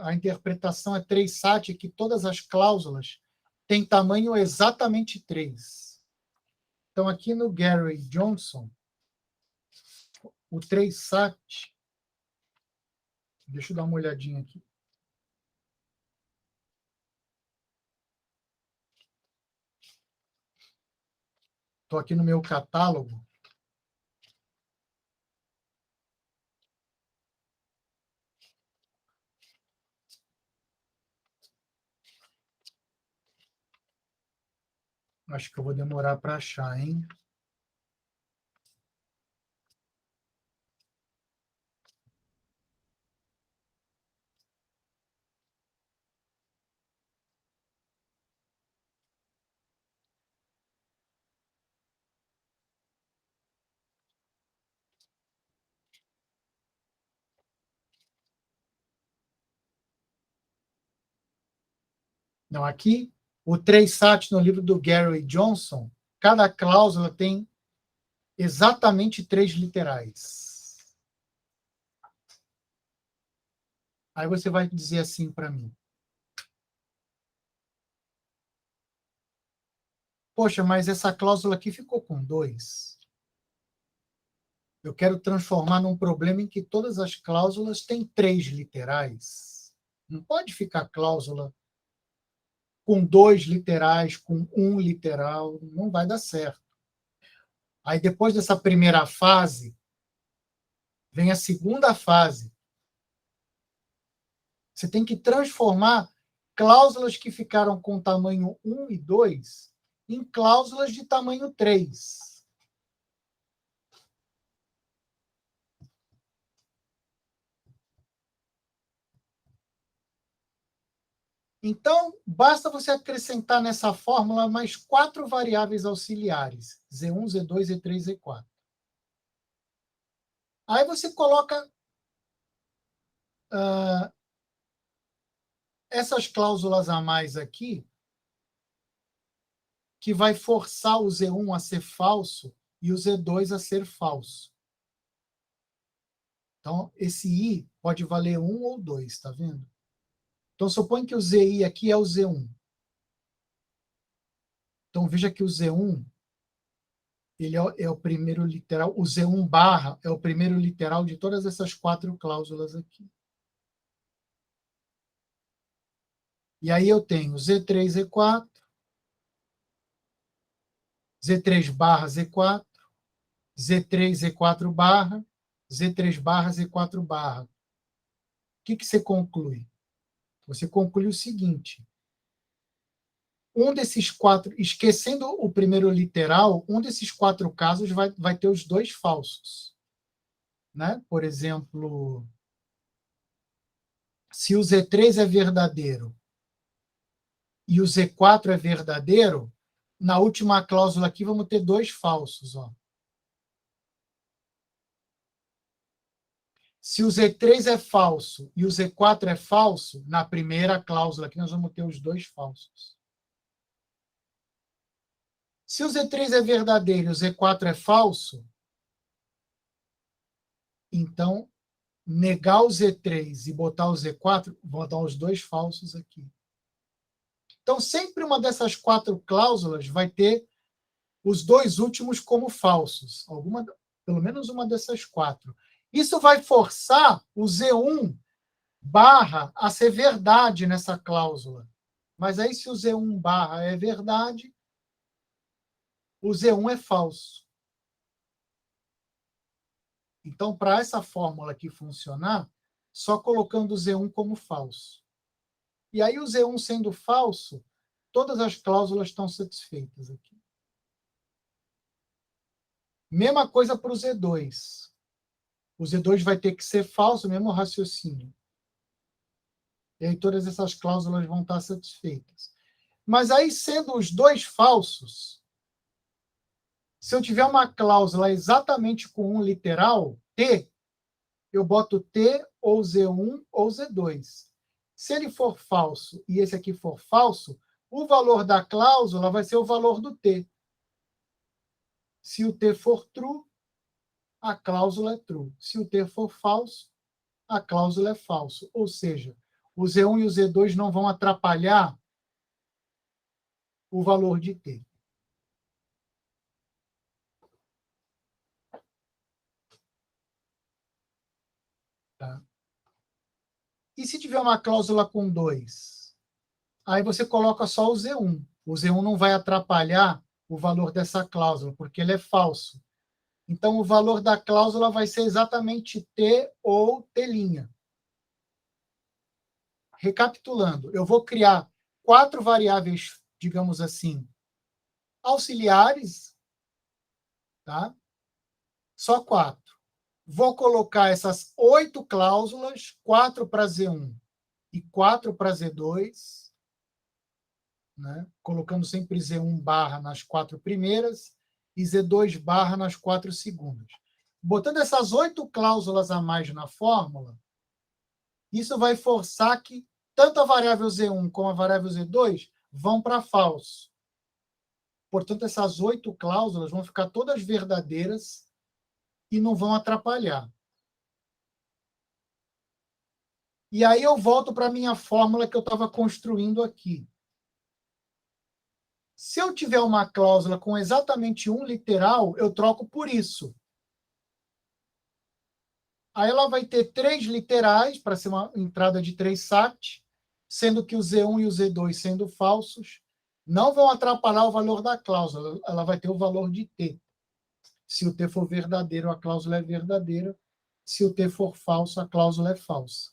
a interpretação é 3SAT, que todas as cláusulas têm tamanho exatamente 3. Então, aqui no Gary Johnson, o 3SAT, deixa eu dar uma olhadinha aqui. Estou aqui no meu catálogo. Acho que eu vou demorar para achar, hein? Não, aqui, o 3SAT no livro do Gary Johnson, cada cláusula tem exatamente 3 literais. Aí você vai dizer assim para mim. Poxa, mas essa cláusula aqui ficou com 2. Eu quero transformar num problema em que todas as cláusulas têm 3 literais. Não pode ficar cláusula com 2 literais, com 1 literal, não vai dar certo. Aí depois dessa primeira fase, vem a segunda fase. Você tem que transformar cláusulas que ficaram com tamanho 1 e 2 em cláusulas de tamanho 3. Então, basta você acrescentar nessa fórmula mais 4 variáveis auxiliares, Z1, Z2, Z3, Z4. Aí você coloca essas cláusulas a mais aqui, que vai forçar o Z1 a ser falso e o Z2 a ser falso. Então, esse I pode valer 1 ou 2, está vendo? Então, suponha que o ZI aqui é o Z1. Então, veja que o Z1 ele é o primeiro literal, o Z1 barra é o primeiro literal de todas essas 4 cláusulas aqui. E aí eu tenho Z3, Z4, Z3 barra, Z4, Z3, Z4 barra, Z3 barra, Z4 barra. O que você conclui? Você conclui o seguinte. Um desses 4, esquecendo o primeiro literal, um desses 4 casos vai ter os 2 falsos. Né? Por exemplo, se o Z3 é verdadeiro e o Z4 é verdadeiro, na última cláusula aqui vamos ter 2 falsos. Ó. Se o Z3 é falso e o Z4 é falso, na primeira cláusula aqui nós vamos ter os 2 falsos. Se o Z3 é verdadeiro e o Z4 é falso, então negar o Z3 e botar o Z4, vou dar os 2 falsos aqui. Então, sempre uma dessas 4 cláusulas vai ter os 2 últimos como falsos. Pelo menos uma dessas 4. Isso vai forçar o Z1 barra a ser verdade nessa cláusula. Mas aí, se o Z1 barra é verdade, o Z1 é falso. Então, para essa fórmula aqui funcionar, só colocando o Z1 como falso. E aí, o Z1 sendo falso, todas as cláusulas estão satisfeitas aqui. Mesma coisa para o Z2. O Z2 vai ter que ser falso, mesmo raciocínio. E aí todas essas cláusulas vão estar satisfeitas. Mas aí, sendo os 2 falsos, se eu tiver uma cláusula exatamente com um literal, T, eu boto T ou Z1 ou Z2. Se ele for falso e esse aqui for falso, o valor da cláusula vai ser o valor do T. Se o T for true, a cláusula é true. Se o T for falso, a cláusula é falso. Ou seja, o Z1 e o Z2 não vão atrapalhar o valor de T. Tá? E se tiver uma cláusula com 2? Aí você coloca só o Z1. O Z1 não vai atrapalhar o valor dessa cláusula, porque ele é falso. Então, o valor da cláusula vai ser exatamente T ou T'. Recapitulando, eu vou criar 4 variáveis, digamos assim, auxiliares, tá? Só 4. Vou colocar essas 8 cláusulas, 4 para Z1 e 4 para Z2, né? Colocando sempre Z1 barra nas 4 primeiras e Z2 barra nas 4 segundas. Botando essas 8 cláusulas a mais na fórmula, isso vai forçar que tanto a variável Z1 como a variável Z2 vão para falso. Portanto, essas 8 cláusulas vão ficar todas verdadeiras e não vão atrapalhar. E aí eu volto para a minha fórmula que eu estava construindo aqui. Se eu tiver uma cláusula com exatamente um literal, eu troco por isso. Aí ela vai ter 3 literais, para ser uma entrada de 3 SAT, sendo que o Z1 e o Z2 sendo falsos, não vão atrapalhar o valor da cláusula. Ela vai ter o valor de T. Se o T for verdadeiro, a cláusula é verdadeira. Se o T for falso, a cláusula é falsa.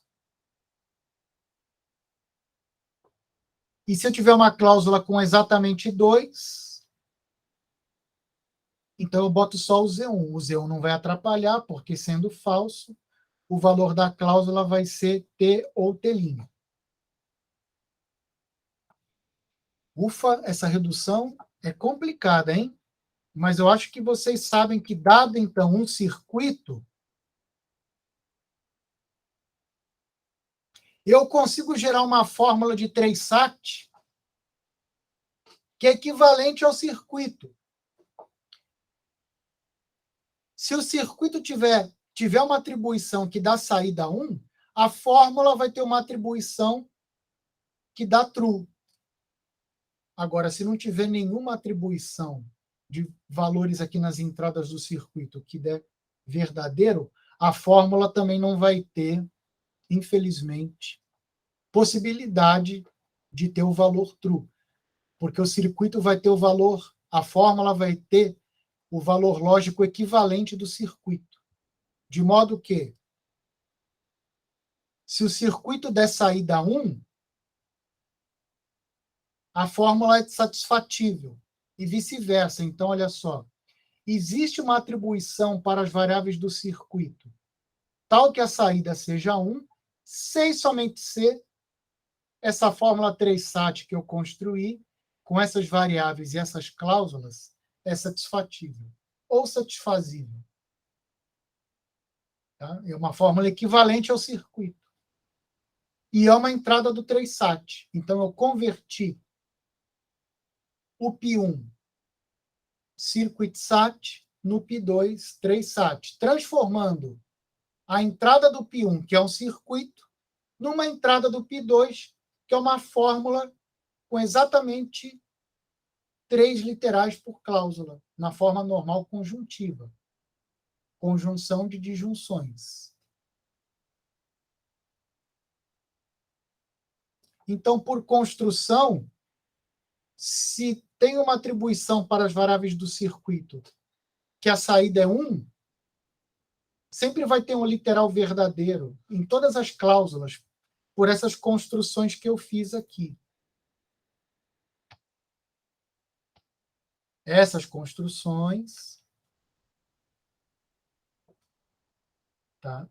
E se eu tiver uma cláusula com exatamente 2, então eu boto só o Z1. O Z1 não vai atrapalhar, porque sendo falso, o valor da cláusula vai ser T ou T'. Ufa, essa redução é complicada, hein? Mas eu acho que vocês sabem que, dado, então, um circuito, eu consigo gerar uma fórmula de 3 SAT que é equivalente ao circuito. Se o circuito tiver uma atribuição que dá saída 1, a fórmula vai ter uma atribuição que dá true. Agora, se não tiver nenhuma atribuição de valores aqui nas entradas do circuito que der verdadeiro, a fórmula também não vai ter, infelizmente, possibilidade de ter o valor true, porque o circuito vai ter o valor, a fórmula vai ter o valor lógico equivalente do circuito, de modo que, se o circuito der saída 1, a fórmula é satisfatível, e vice-versa. Então, olha só, existe uma atribuição para as variáveis do circuito, tal que a saída seja 1, sem somente ser essa fórmula 3SAT que eu construí, com essas variáveis e essas cláusulas, é satisfatível ou satisfazível. Tá? É uma fórmula equivalente ao circuito. E é uma entrada do 3SAT. Então, eu converti o P1 Circuit SAT no P2 3SAT, transformando a entrada do P1, que é um circuito, numa entrada do P2, que é uma fórmula com exatamente 3 literais por cláusula, na forma normal conjuntiva. Conjunção de disjunções. Então, por construção, se tem uma atribuição para as variáveis do circuito que a saída é 1, sempre vai ter um literal verdadeiro em todas as cláusulas, por essas construções que eu fiz aqui. Essas construções, tá?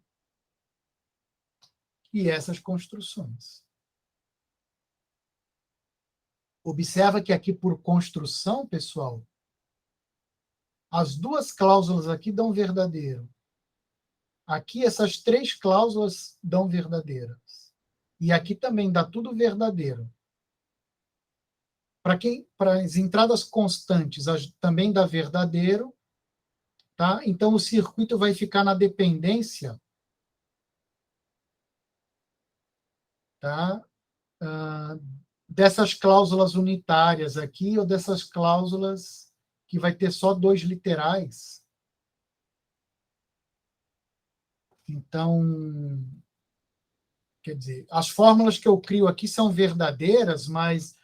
E essas construções. Observa que aqui, por construção, pessoal, as 2 cláusulas aqui dão verdadeiro. Aqui, essas 3 cláusulas dão verdadeiras. E aqui também dá tudo verdadeiro. Para as entradas constantes, também dá verdadeiro. Tá? Então, o circuito vai ficar na dependência, tá? Dessas cláusulas unitárias aqui, ou dessas cláusulas que vai ter só 2 literais. Então, quer dizer, as fórmulas que eu crio aqui são verdadeiras, mas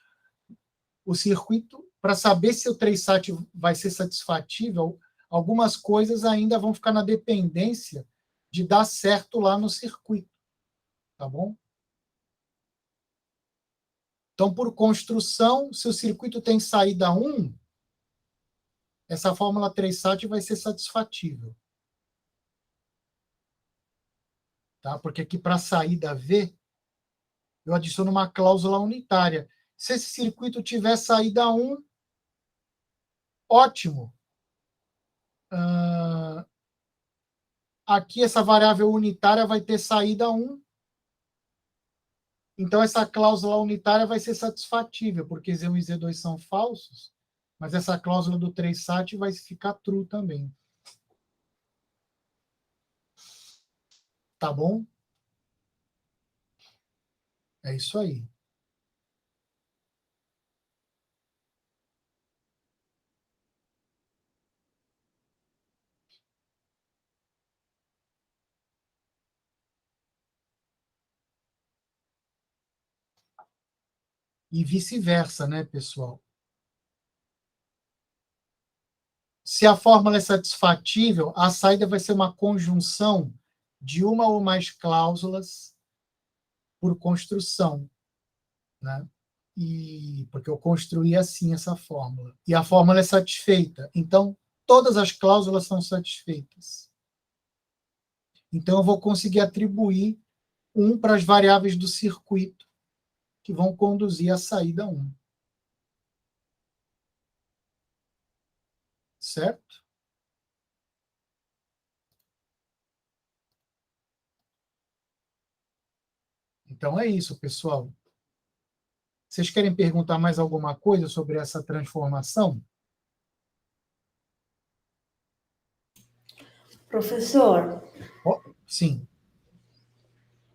o circuito, para saber se o 3SAT vai ser satisfatível, algumas coisas ainda vão ficar na dependência de dar certo lá no circuito. Tá bom? Então, por construção, se o circuito tem saída 1, essa fórmula 3SAT vai ser satisfatível. Tá? Porque aqui, para a saída V, eu adiciono uma cláusula unitária. Se esse circuito tiver saída 1, ótimo. Aqui, essa variável unitária vai ter saída 1. Então, essa cláusula unitária vai ser satisfatível, porque Z1 e Z2 são falsos, mas essa cláusula do 3sat vai ficar true também. Tá bom? É isso aí. E vice-versa, né, pessoal? Se a fórmula é satisfatível, a saída vai ser uma conjunção de uma ou mais cláusulas por construção, né? E porque eu construí assim essa fórmula. E a fórmula é satisfeita. Então, todas as cláusulas são satisfeitas. Então, eu vou conseguir atribuir 1 para as variáveis do circuito que vão conduzir à saída 1. Certo? Então, é isso, pessoal. Vocês querem perguntar mais alguma coisa sobre essa transformação? Professor, Sim.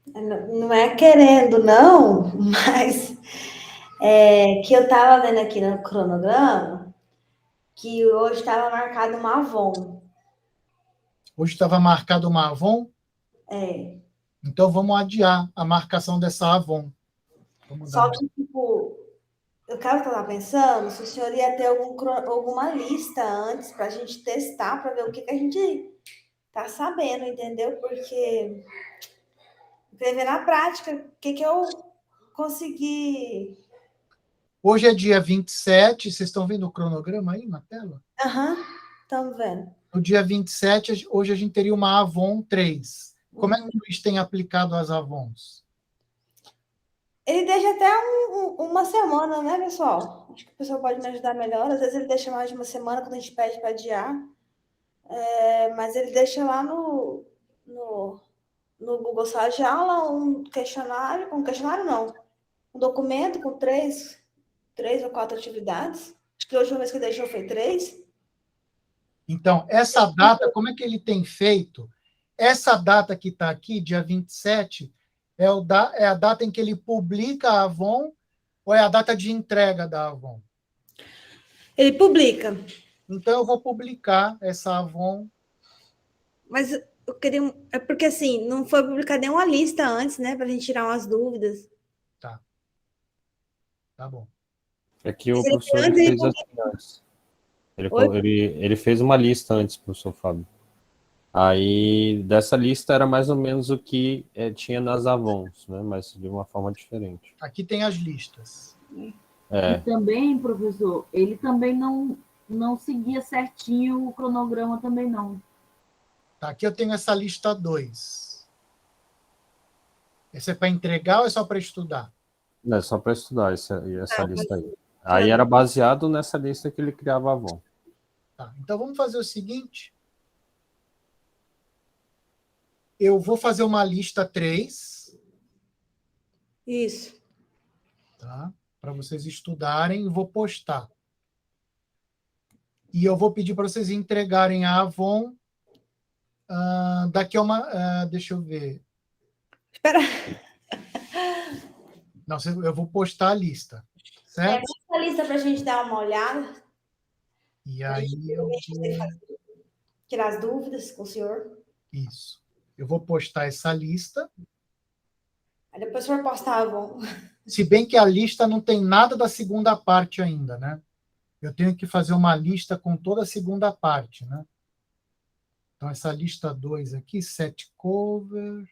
não é querendo, não, mas que eu estava vendo aqui no cronograma que hoje estava marcado uma Avon. Hoje estava marcado uma Avon, É. então vamos adiar a marcação dessa Avon. Vamos dar Só que, tipo, eu estava pensando se o senhor ia ter alguma lista antes para a gente testar, para ver o que a gente tá sabendo, entendeu? Porque queria ver na prática o que eu consegui. Hoje é dia 27, vocês estão vendo o cronograma aí na tela? Aham, estamos vendo. No dia 27, hoje a gente teria uma Avon 3. Como é que o Luiz tem aplicado as Avons? Ele deixa até uma semana, né, pessoal? Acho que o pessoal pode me ajudar melhor. Às vezes ele deixa mais de uma semana quando a gente pede para adiar. Mas ele deixa lá no Google Sala de Aula um questionário não, um documento com três ou quatro atividades. Acho que a última vez que ele deixou foi 3. Então, essa data, como é que ele tem feito? Essa data que está aqui, dia 27, é a data em que ele publica a Avon ou é a data de entrega da Avon? Ele publica. Então, eu vou publicar essa Avon. Mas eu queria. É porque assim, não foi publicada nenhuma lista antes, né? Para a gente tirar umas dúvidas. Tá. Tá bom. É que o professor ele fez assim antes. Ele fez uma lista antes, professor Fábio. Aí, dessa lista era mais ou menos o que tinha nas Avons, né? Mas de uma forma diferente. Aqui tem as listas. E também, professor, ele também não seguia certinho o cronograma também, não. Tá, aqui eu tenho essa lista 2. Essa é para entregar ou é só para estudar? Não, é só para estudar essa lista aí. Aí era baseado nessa lista que ele criava a Avon. Tá, então vamos fazer o seguinte. Eu vou fazer uma lista 3. Isso. Tá? Para vocês estudarem e vou postar. E eu vou pedir para vocês entregarem a Avon daqui a uma... deixa eu ver. Espera. Não, eu vou postar a lista. Certo? Essa lista para a gente dar uma olhada. E aí eu vou... Tirar as dúvidas com o senhor. Isso. Eu vou postar essa lista. Aí depois o senhor postava. Se bem que a lista não tem nada da segunda parte ainda, né? Eu tenho que fazer uma lista com toda a segunda parte, né? Então, essa lista 2 aqui, set cover,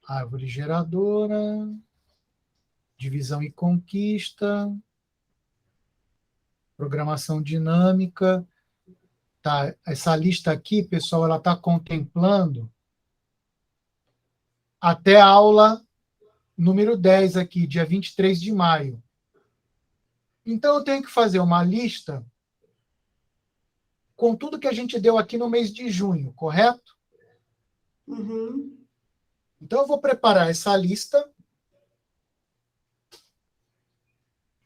árvore geradora, divisão e conquista, programação dinâmica. Tá, essa lista aqui, pessoal, ela está contemplando até a aula número 10 aqui, dia 23 de maio. Então, eu tenho que fazer uma lista com tudo que a gente deu aqui no mês de junho, correto? Uhum. Então, eu vou preparar essa lista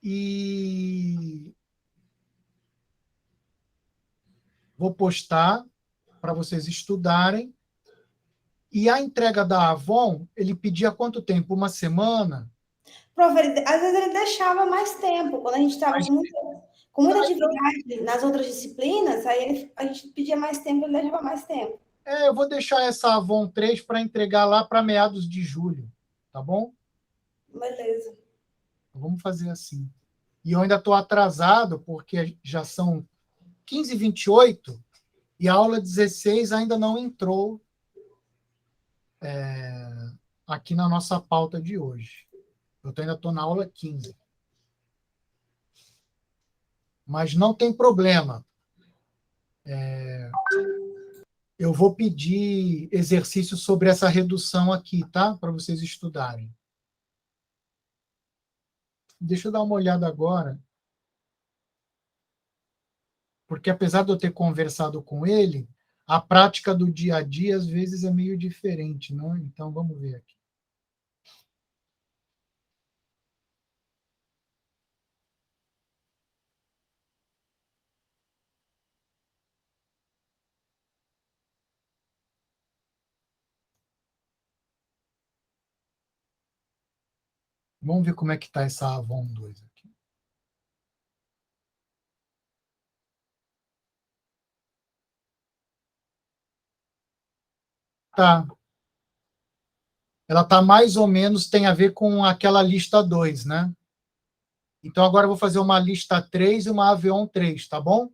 e vou postar para vocês estudarem. E a entrega da Avon, ele pedia quanto tempo? Uma semana? Prof, às vezes ele deixava mais tempo, quando a gente estava Mas, com muita atividade nas outras disciplinas, aí a gente pedia mais tempo, ele deixava mais tempo. eu vou deixar essa Avon 3 para entregar lá para meados de julho, tá bom? Beleza. Vamos fazer assim. E eu ainda estou atrasado, porque já são 15h28 e a aula 16 ainda não entrou aqui na nossa pauta de hoje. Eu ainda estou na aula 15. Mas não tem problema. Eu vou pedir exercício sobre essa redução aqui, tá? Para vocês estudarem. Deixa eu dar uma olhada agora, porque apesar de eu ter conversado com ele, a prática do dia a dia às vezes é meio diferente, né? Então vamos ver aqui. Vamos ver como é que está essa Avon 2 aqui. Tá. Ela está mais ou menos, tem a ver com aquela lista 2, né? Então agora eu vou fazer uma lista 3 e uma Avion 3, tá bom?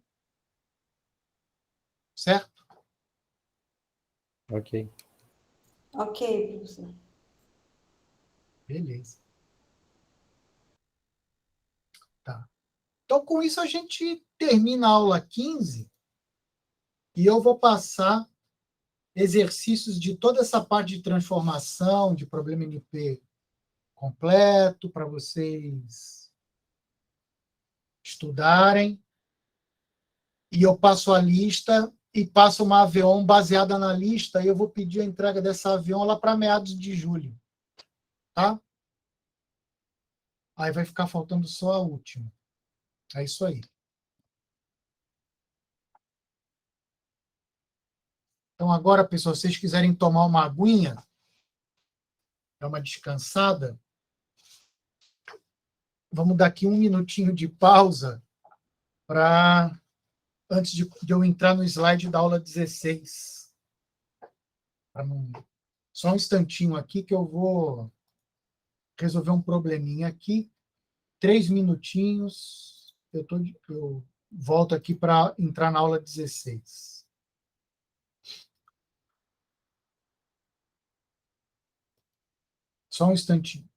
Certo? Ok. Ok, professor. Beleza. Tá. Então, com isso, a gente termina a aula 15 e eu vou passar exercícios de toda essa parte de transformação, de problema NP completo, para vocês estudarem. E eu passo a lista e passo uma Avion baseada na lista e eu vou pedir a entrega dessa Avion lá para meados de julho. Tá? Aí vai ficar faltando só a última. É isso aí. Então, agora, pessoal, se vocês quiserem tomar uma aguinha, dar uma descansada, vamos dar aqui um minutinho de pausa para antes de eu entrar no slide da aula 16. Só um instantinho aqui que eu vou resolver um probleminha aqui. 3 minutinhos, eu volto aqui para entrar na aula 16. Só um instantinho.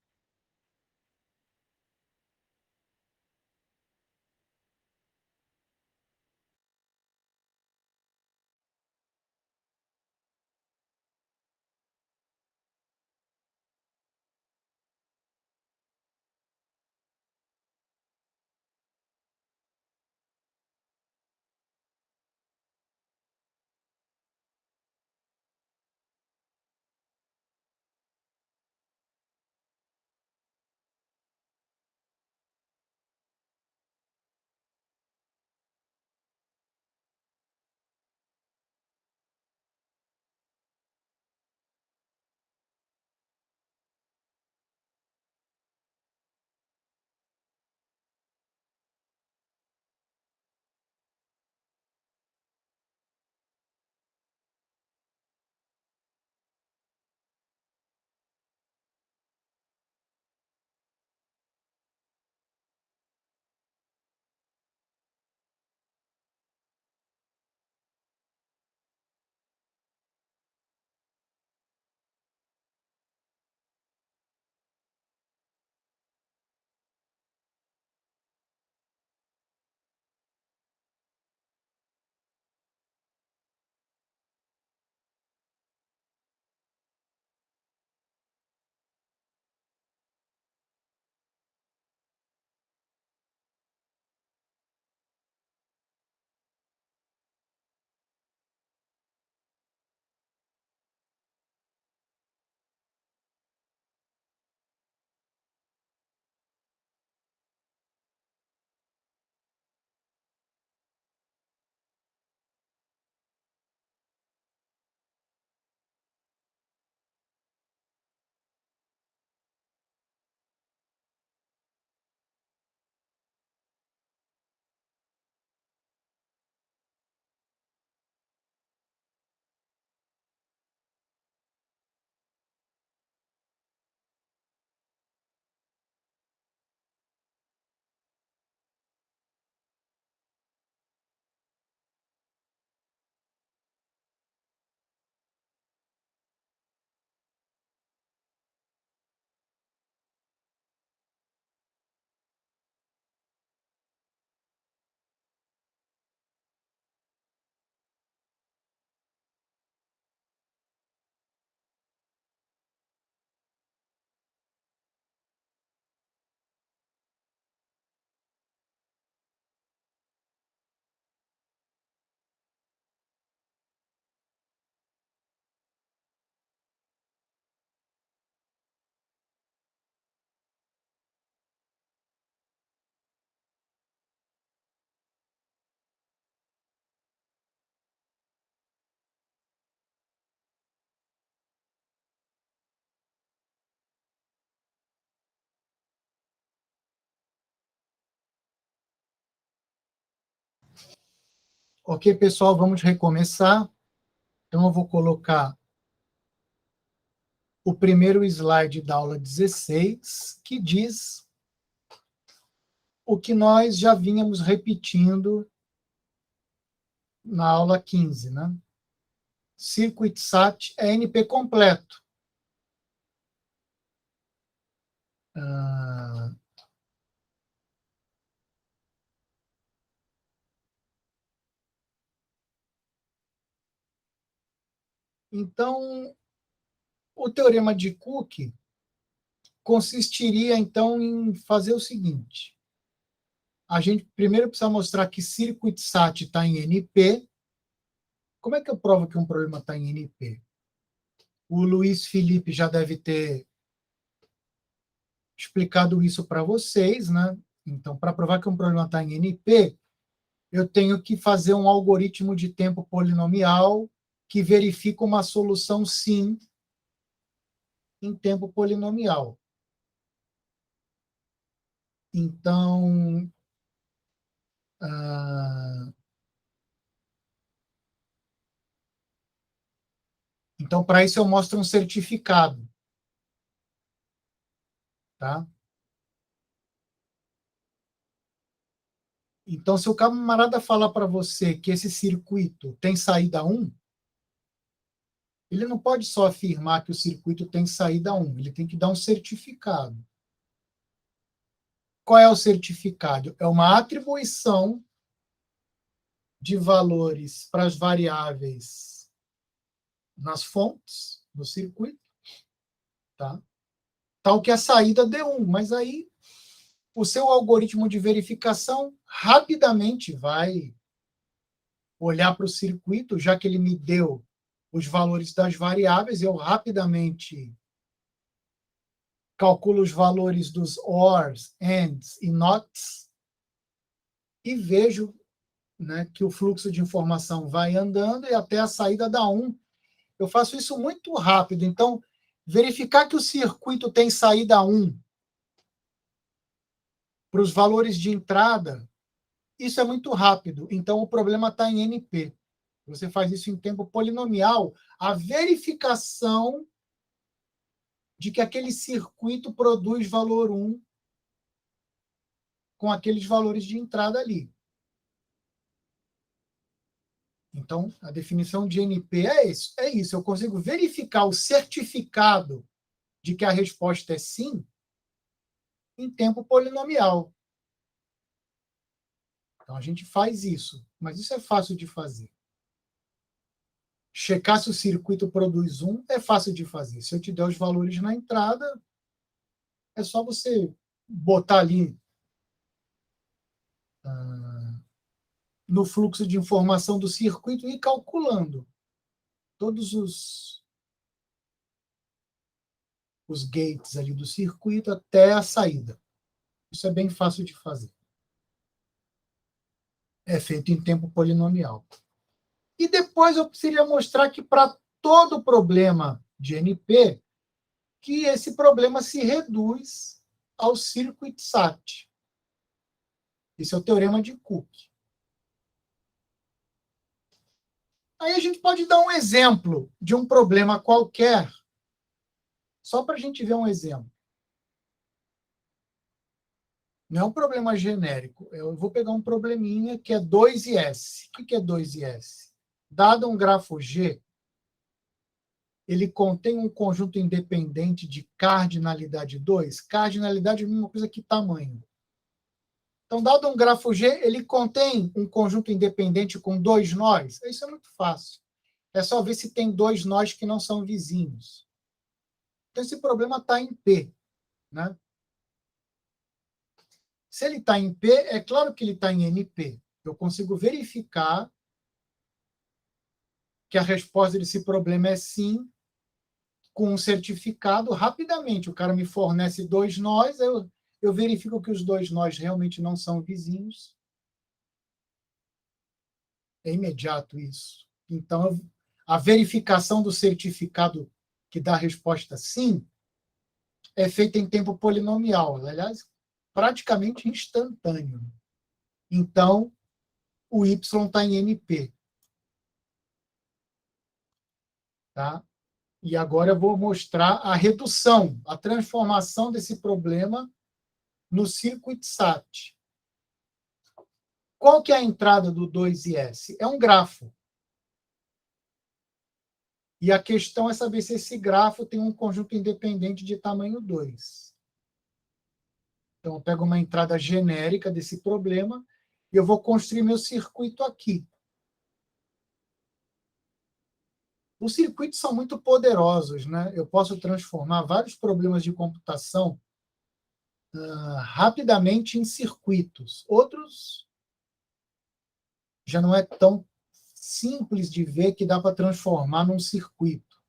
Ok, pessoal, vamos recomeçar. Então, eu vou colocar o primeiro slide da aula 16, que diz o que nós já vínhamos repetindo na aula 15, né? Circuit SAT é NP completo. Então, o teorema de Cook consistiria, então, em fazer o seguinte. A gente primeiro precisa mostrar que circuit SAT está em NP. Como é que eu provo que um problema está em NP? O Luiz Felipe já deve ter explicado isso para vocês, né? Então, para provar que um problema está em NP, eu tenho que fazer um algoritmo de tempo polinomial que verifica uma solução sim em tempo polinomial. Então, para isso eu mostro um certificado. Tá? Então, se o camarada falar para você que esse circuito tem saída 1, ele não pode só afirmar que o circuito tem saída 1, ele tem que dar um certificado. Qual é o certificado? É uma atribuição de valores para as variáveis nas fontes do circuito, tá? Tal que a saída dê 1, mas aí o seu algoritmo de verificação rapidamente vai olhar para o circuito, já que ele me deu os valores das variáveis, eu rapidamente calculo os valores dos ORs, ANDs e NOTs e vejo, né, que o fluxo de informação vai andando e até a saída dá 1. Eu faço isso muito rápido. Então, verificar que o circuito tem saída 1 para os valores de entrada, isso é muito rápido. Então, o problema está em NP. Você faz isso em tempo polinomial, a verificação de que aquele circuito produz valor 1 com aqueles valores de entrada ali. Então, a definição de NP é isso. É isso. Eu consigo verificar o certificado de que a resposta é sim em tempo polinomial. Então, a gente faz isso. Mas isso é fácil de fazer. Checar se o circuito produz 1 é fácil de fazer. Se eu te der os valores na entrada, é só você botar ali no fluxo de informação do circuito e ir calculando todos os gates ali do circuito até a saída. Isso é bem fácil de fazer. É feito em tempo polinomial. E depois eu precisaria mostrar que para todo problema de NP, que esse problema se reduz ao circuit SAT. Esse é o teorema de Cook. Aí a gente pode dar um exemplo de um problema qualquer, só para a gente ver um exemplo. Não é um problema genérico. Eu vou pegar um probleminha que é 2IS. O que é 2IS? Dado um grafo G, ele contém um conjunto independente de cardinalidade 2. Cardinalidade é a mesma coisa que tamanho. Então, dado um grafo G, ele contém um conjunto independente com 2 nós. Isso é muito fácil. É só ver se tem 2 nós que não são vizinhos. Então, esse problema está em P, né? Se ele está em P, é claro que ele está em NP. Eu consigo verificar que a resposta desse problema é sim, com um certificado, rapidamente. O cara me fornece 2 nós, eu verifico que os 2 nós realmente não são vizinhos. É imediato isso. Então, a verificação do certificado que dá a resposta sim é feita em tempo polinomial. Aliás, praticamente instantâneo. Então, o Y está em NP. Tá? E agora eu vou mostrar a redução, a transformação desse problema no circuit SAT. Qual que é a entrada do 2IS? É um grafo. E a questão é saber se esse grafo tem um conjunto independente de tamanho 2. Então, eu pego uma entrada genérica desse problema e eu vou construir meu circuito aqui. Os circuitos são muito poderosos, né? Eu posso transformar vários problemas de computação rapidamente em circuitos. Outros já não é tão simples de ver que dá para transformar num circuito.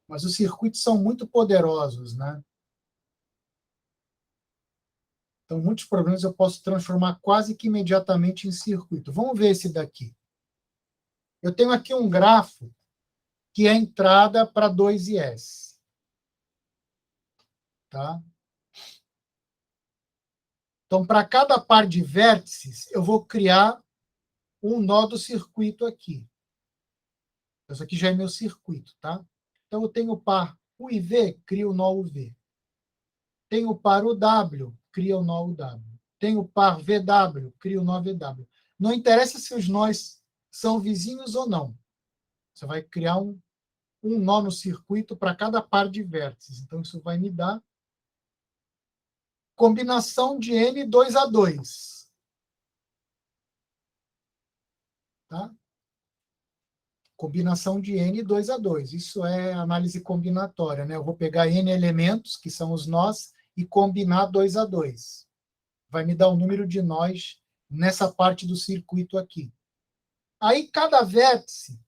Mas os circuitos são muito poderosos, né? Então, muitos problemas eu posso transformar quase que imediatamente em circuito. Vamos ver esse daqui. Eu tenho aqui um grafo que é a entrada para 2IS. Tá? Então, para cada par de vértices, eu vou criar um nó do circuito aqui. Isso aqui já é meu circuito, tá? Então, eu tenho o par UIV, crio o nó UV. Tenho o par UW, cria o nó UW. Tenho o par VW, cria o nó VW. Não interessa se os nós são vizinhos ou não. Você vai criar um nó no circuito para cada par de vértices. Então, isso vai me dar combinação de N 2 a 2. Tá? Combinação de N 2 a 2. Isso é análise combinatória, né? Eu vou pegar N elementos, que são os nós, e combinar 2 a 2. Vai me dar o número de nós nessa parte do circuito aqui. Aí, cada vértice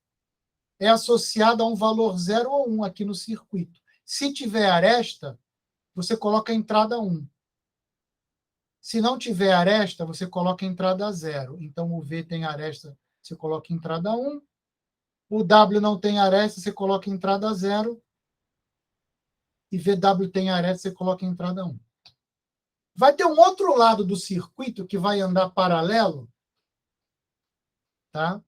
é associado a um valor 0 ou 1 aqui no circuito. Se tiver aresta, você coloca a entrada 1. Se não tiver aresta, você coloca a entrada 0. Então, o V tem aresta, você coloca a entrada 1. O W não tem aresta, você coloca a entrada 0. E VW tem aresta, você coloca a entrada 1. Vai ter um outro lado do circuito que vai andar paralelo, tá?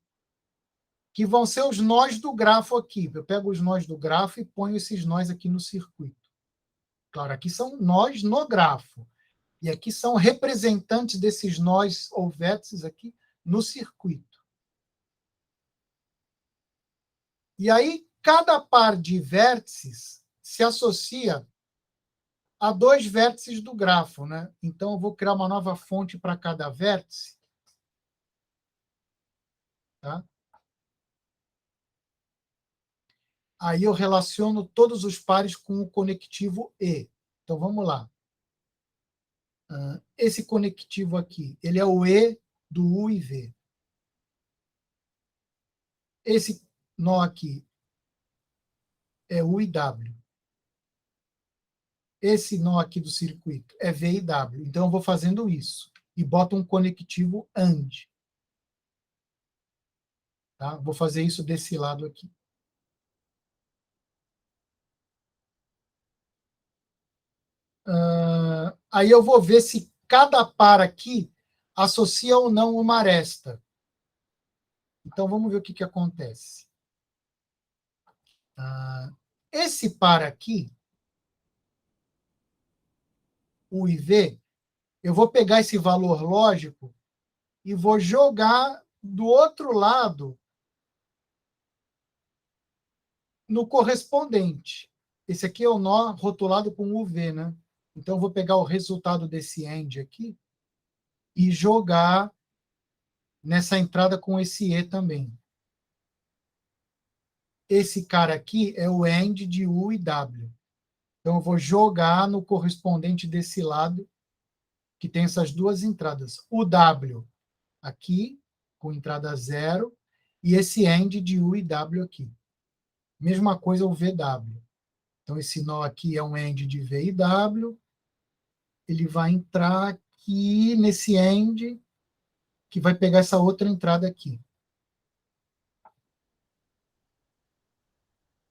Que vão ser os nós do grafo aqui. Eu pego os nós do grafo e ponho esses nós aqui no circuito. Claro, aqui são nós no grafo. E aqui são representantes desses nós ou vértices aqui no circuito. E aí, cada par de vértices se associa a 2 vértices do grafo, né? Então, eu vou criar uma nova fonte para cada vértice. Tá? Aí eu relaciono todos os pares com o conectivo E. Então, vamos lá. Esse conectivo aqui, ele é o E do U e V. Esse nó aqui é U e W. Esse nó aqui do circuito é V e W. Então, eu vou fazendo isso. E boto um conectivo AND. Tá? Vou fazer isso desse lado aqui. Aí eu vou ver se cada par aqui associa ou não uma aresta. Então, vamos ver o que acontece. Esse par aqui, U e V, eu vou pegar esse valor lógico e vou jogar do outro lado no correspondente. Esse aqui é o nó rotulado com UV, né? Então, eu vou pegar o resultado desse AND aqui e jogar nessa entrada com esse E também. Esse cara aqui é o AND de U e W. Então, eu vou jogar no correspondente desse lado, que tem essas duas entradas. O W aqui, com entrada 0, e esse AND de U e W aqui. Mesma coisa o VW. Então, esse nó aqui é um AND de V e W. Ele vai entrar aqui nesse AND, que vai pegar essa outra entrada aqui.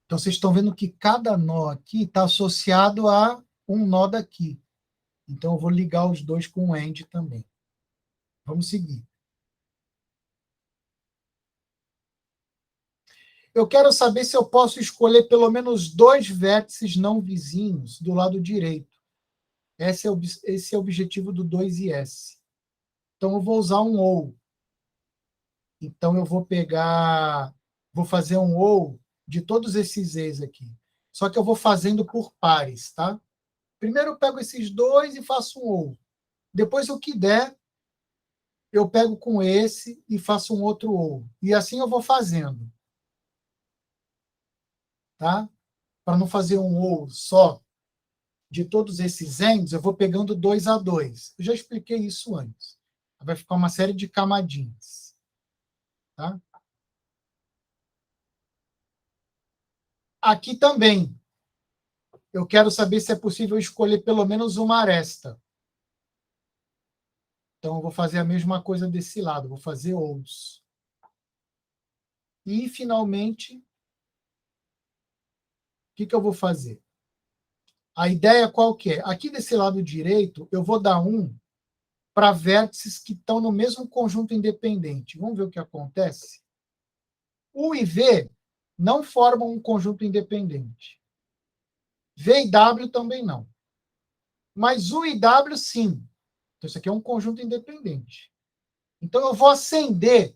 Então, vocês estão vendo que cada nó aqui está associado a um nó daqui. Então, eu vou ligar os dois com o AND também. Vamos seguir. Eu quero saber se eu posso escolher pelo menos 2 vértices não vizinhos do lado direito. Esse é o objetivo do 2IS. Então, eu vou usar um OU. Então, eu vou fazer um OU de todos esses E's aqui. Só que eu vou fazendo por pares, tá? Primeiro eu pego esses 2 e faço um OU. Depois, o que der, eu pego com esse e faço um outro OU. E assim eu vou fazendo. Tá? Para não fazer um OU só de todos esses ends, eu vou pegando 2 a 2. Eu já expliquei isso antes. Vai ficar uma série de camadinhas. Tá? Aqui também, eu quero saber se é possível escolher pelo menos uma aresta. Então, eu vou fazer a mesma coisa desse lado, vou fazer OUs. E, finalmente, o que eu vou fazer? A ideia qual que é? Aqui desse lado direito, eu vou dar 1 para vértices que estão no mesmo conjunto independente. Vamos ver o que acontece? U e V não formam um conjunto independente. V e W também não. Mas U e W, sim. Então, isso aqui é um conjunto independente. Então, eu vou acender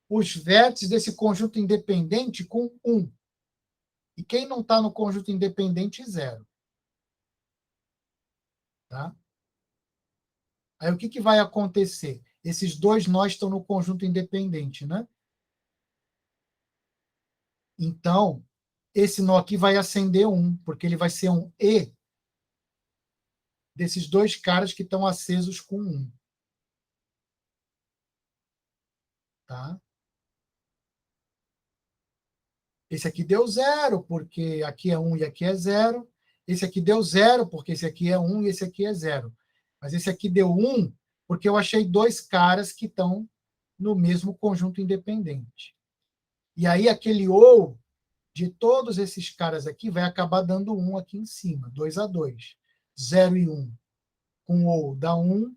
os vértices desse conjunto independente com 1. E quem não está no conjunto independente, 0. Tá? Aí, o que vai acontecer? Esses 2 nós estão no conjunto independente, né? Então, esse nó aqui vai acender 1, porque ele vai ser um E desses 2 caras que estão acesos com 1. Tá? Esse aqui deu 0, porque aqui é 1 e aqui é 0. Esse aqui deu 0, porque esse aqui é 1 e esse aqui é 0. Mas esse aqui deu 1, porque eu achei 2 caras que estão no mesmo conjunto independente. E aí, aquele OU de todos esses caras aqui vai acabar dando 1 aqui em cima, 2 a 2. 0 e 1 com OU dá 1,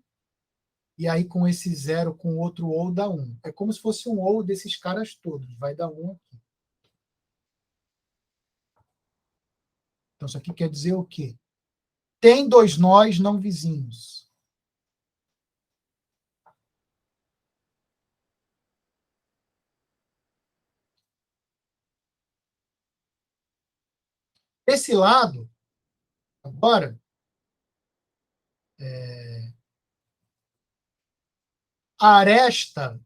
e aí com esse 0 com outro OU dá 1. É como se fosse um OU desses caras todos, vai dar 1 aqui. Então, isso aqui quer dizer o quê? Tem 2 nós não vizinhos. Esse lado, agora, a aresta,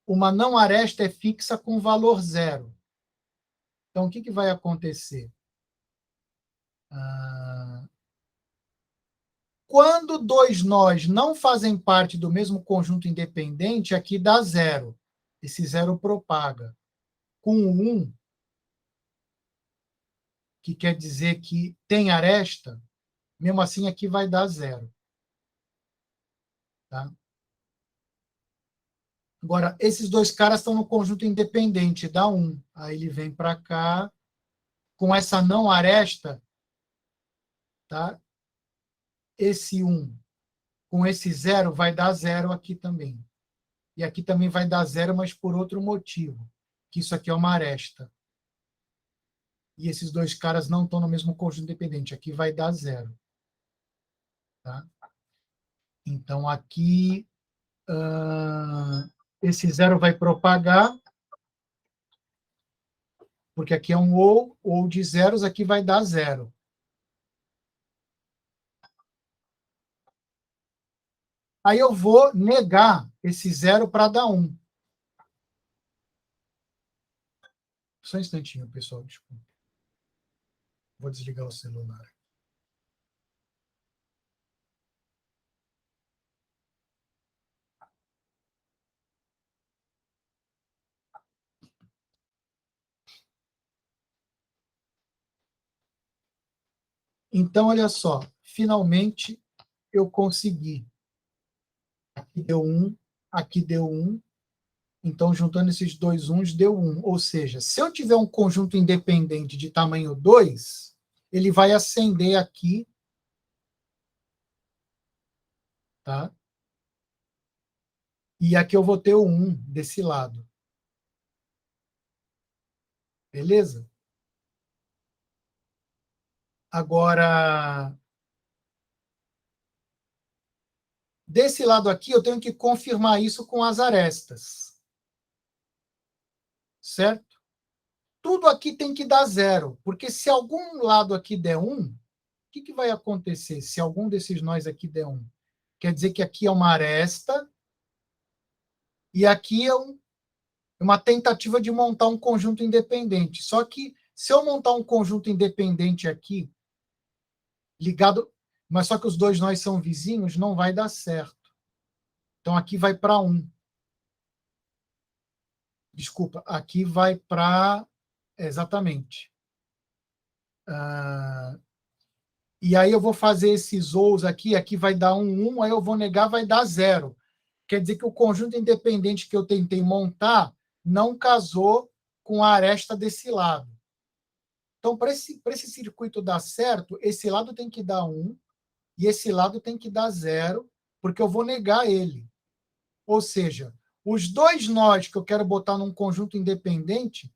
uma não aresta é fixa com valor 0. Então, o que vai acontecer? Quando 2 nós não fazem parte do mesmo conjunto independente, aqui dá 0. Esse 0 propaga. Com 1, que quer dizer que tem aresta, mesmo assim aqui vai dar 0. Tá? Agora, esses 2 caras estão no conjunto independente, dá 1. Aí ele vem para cá, com essa não aresta, tá? Esse 1 com esse 0 vai dar 0 aqui também. E aqui também vai dar 0, mas por outro motivo, que isso aqui é uma aresta. E esses 2 caras não estão no mesmo conjunto independente. Aqui vai dar 0. Tá? Então, aqui, esse 0 vai propagar, porque aqui é um ou de zeros, aqui vai dar 0. Aí eu vou negar esse 0 para dar 1. Só um instantinho, pessoal, desculpa. Vou desligar o celular. Então, olha só, finalmente eu consegui. Aqui deu 1, aqui deu 1. Então, juntando esses 2 uns, deu 1. Ou seja, se eu tiver um conjunto independente de tamanho 2, ele vai acender aqui. Tá? E aqui eu vou ter o 1 desse lado. Beleza? Agora, desse lado aqui, eu tenho que confirmar isso com as arestas. Certo? Tudo aqui tem que dar zero, porque se algum lado aqui der 1, o que vai acontecer se algum desses nós aqui der 1? Quer dizer que aqui é uma aresta e aqui é uma tentativa de montar um conjunto independente. Só que se eu montar um conjunto independente aqui, ligado, mas só que os dois nós são vizinhos, não vai dar certo. Então aqui vai para 1. Desculpa, aqui vai para... Exatamente. E aí eu vou fazer esses ous aqui, aqui vai dar 1, aí eu vou negar, vai dar 0. Quer dizer que o conjunto independente que eu tentei montar não casou com a aresta desse lado. Então, para esse circuito dar certo, esse lado tem que dar 1 e esse lado tem que dar 0, porque eu vou negar ele. Ou seja, os dois nós que eu quero botar num conjunto independente,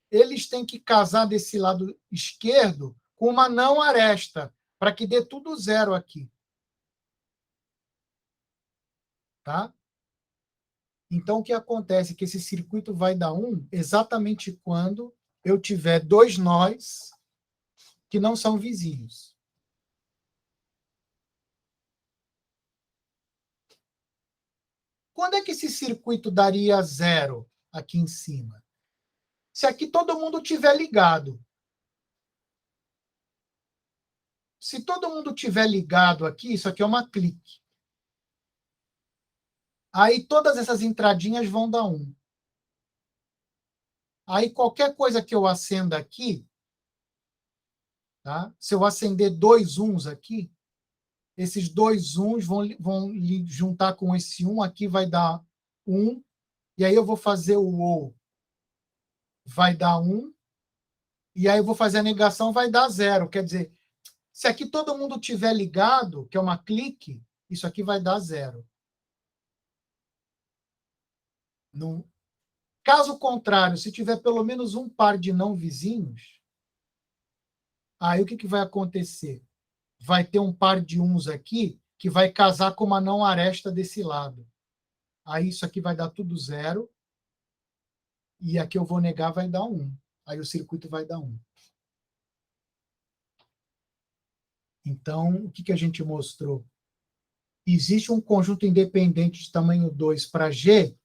eles têm que casar desse lado esquerdo com uma não aresta, para que dê tudo 0 aqui. Tá? Então, o que acontece é que esse circuito vai dar 1 exatamente quando eu tiver dois nós que não são vizinhos. Quando é que esse circuito daria 0 aqui em cima? Se aqui todo mundo tiver ligado. Se todo mundo tiver ligado aqui, isso aqui é uma clique. Aí todas essas entradinhas vão dar 1. Aí qualquer coisa que eu acenda aqui, tá? Se eu acender 2 uns aqui, esses 2 uns vão juntar com esse 1, aqui vai dar 1, e aí eu vou fazer o ou, vai dar 1, e aí eu vou fazer a negação, vai dar 0. Quer dizer, se aqui todo mundo tiver ligado, que é uma clique, isso aqui vai dar 0. No caso contrário, se tiver pelo menos um par de não vizinhos, aí o que vai acontecer? Vai ter um par de uns aqui que vai casar com uma não aresta desse lado. Aí isso aqui vai dar tudo 0. E aqui eu vou negar, vai dar 1. Aí o circuito vai dar 1. Então, o que a gente mostrou? Existe um conjunto independente de tamanho 2 para G,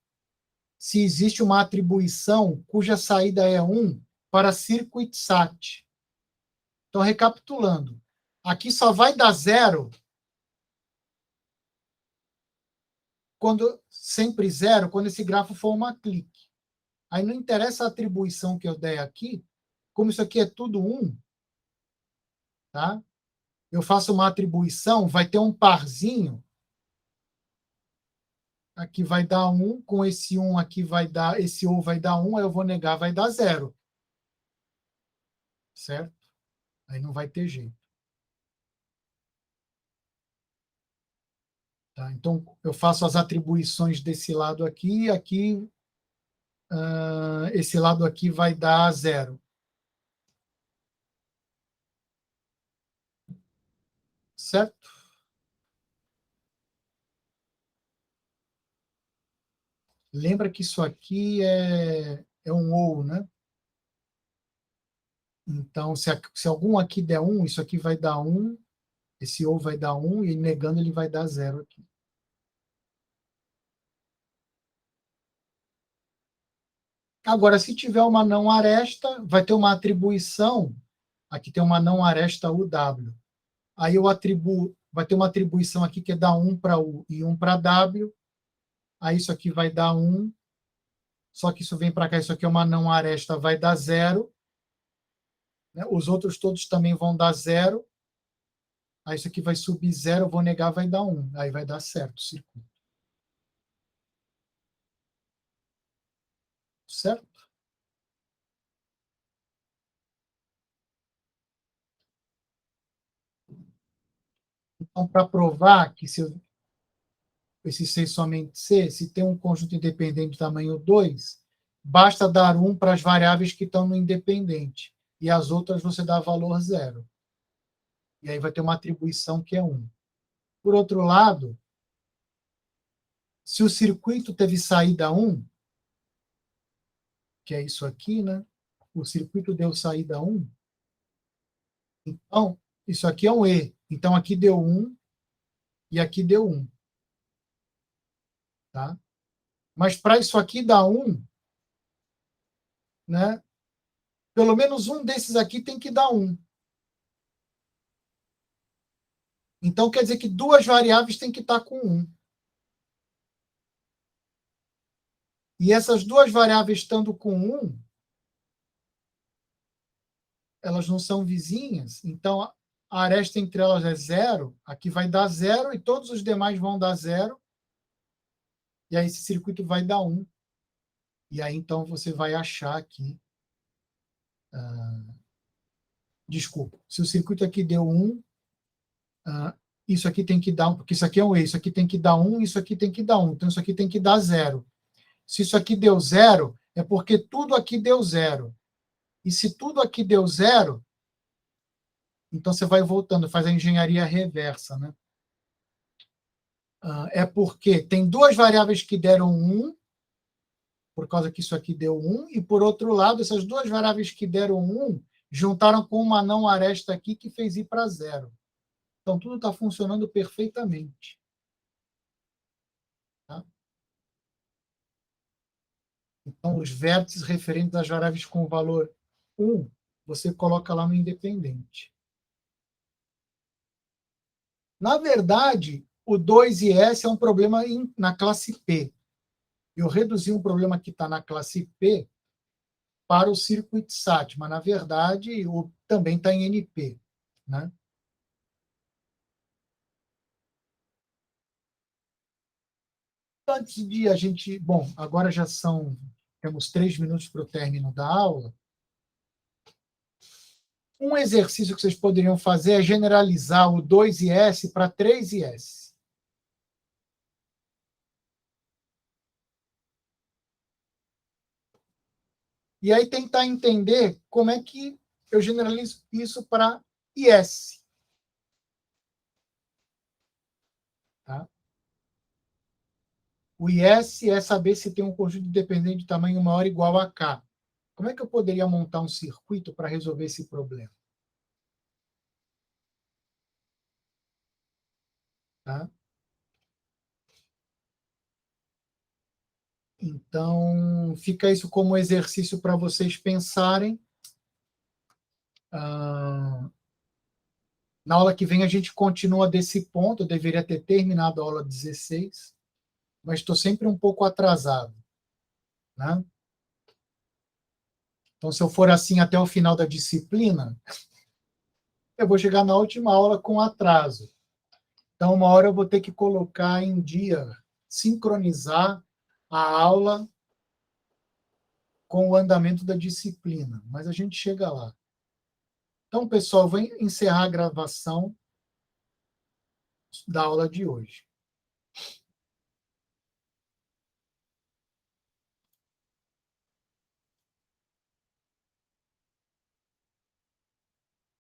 se existe uma atribuição cuja saída é 1 para circuit sat. Então, recapitulando, aqui só vai dar 0 quando sempre 0 quando esse grafo for uma clique. Aí não interessa a atribuição que eu der aqui, como isso aqui é tudo 1, tá? Eu faço uma atribuição, vai ter um parzinho, aqui vai dar 1, com esse 1 aqui vai dar, esse ou vai dar 1, aí eu vou negar, vai dar 0. Certo? Aí não vai ter jeito. Tá? Então, eu faço as atribuições desse lado aqui, e aqui, esse lado aqui vai dar 0. Certo? Lembra que isso aqui é um ou, né? Então, se algum aqui der 1, isso aqui vai dar 1, esse ou vai dar 1, e negando ele vai dar 0 aqui. Agora, se tiver uma não aresta, vai ter uma atribuição, aqui tem uma não aresta UW. Aí eu atribuo, vai ter uma atribuição aqui que é dar 1 para U e 1 para W, aí isso aqui vai dar 1, só que isso vem para cá, isso aqui é uma não aresta, vai dar 0, né? Os outros todos também vão dar 0, aí isso aqui vai subir 0, eu vou negar, vai dar 1, aí vai dar certo o circuito. Certo? Então, para provar que esse C somente C, se tem um conjunto independente de tamanho 2, basta dar 1 para as variáveis que estão no independente, e as outras você dá valor 0. E aí vai ter uma atribuição que é 1. Por outro lado, se o circuito teve saída 1, que é isso aqui, né? O circuito deu saída 1, então, isso aqui é um E. Então, aqui deu 1 e aqui deu 1. Tá? Mas para isso aqui dar 1, né? Pelo menos um desses aqui tem que dar 1. Então, quer dizer que duas variáveis têm que estar com 1. E essas duas variáveis estando com 1, elas não são vizinhas, então a aresta entre elas é 0, aqui vai dar 0 e todos os demais vão dar 0, e aí esse circuito vai dar 1. E aí, então, você vai achar aqui... desculpa, se o circuito aqui deu 1, isso aqui tem que dar 1, porque isso aqui é um E, isso aqui tem que dar 1, isso aqui tem que dar 1, então isso aqui tem que dar 0. Se isso aqui deu 0, é porque tudo aqui deu 0. E se tudo aqui deu 0, então você vai voltando, faz a engenharia reversa, né? É porque tem duas variáveis que deram 1, por causa que isso aqui deu 1, e por outro lado, essas duas variáveis que deram 1 juntaram com uma não aresta aqui que fez ir para 0. Então, tudo está funcionando perfeitamente. Tá? Então, os vértices referentes às variáveis com valor 1, você coloca lá no independente. Na verdade, o 2 e S é um problema na classe P. Eu reduzi um problema que está na classe P para o circuit SAT, mas, na verdade, também está em NP. Né? Antes de a gente... Bom, agora já temos 3 minutos para o término da aula. Um exercício que vocês poderiam fazer é generalizar o 2IS para 3IS. E aí tentar entender como é que eu generalizo isso para IS. Tá? O IS é saber se tem um conjunto independente de tamanho maior ou igual a K. Como é que eu poderia montar um circuito para resolver esse problema? Tá? Então, fica isso como exercício para vocês pensarem. Na aula que vem a gente continua desse ponto. Eu deveria ter terminado a aula 16, mas estou sempre um pouco atrasado. Né? Então, se eu for assim até o final da disciplina, eu vou chegar na última aula com atraso. Então, uma hora eu vou ter que colocar em dia, sincronizar a aula com o andamento da disciplina. Mas a gente chega lá. Então, pessoal, vou encerrar a gravação da aula de hoje.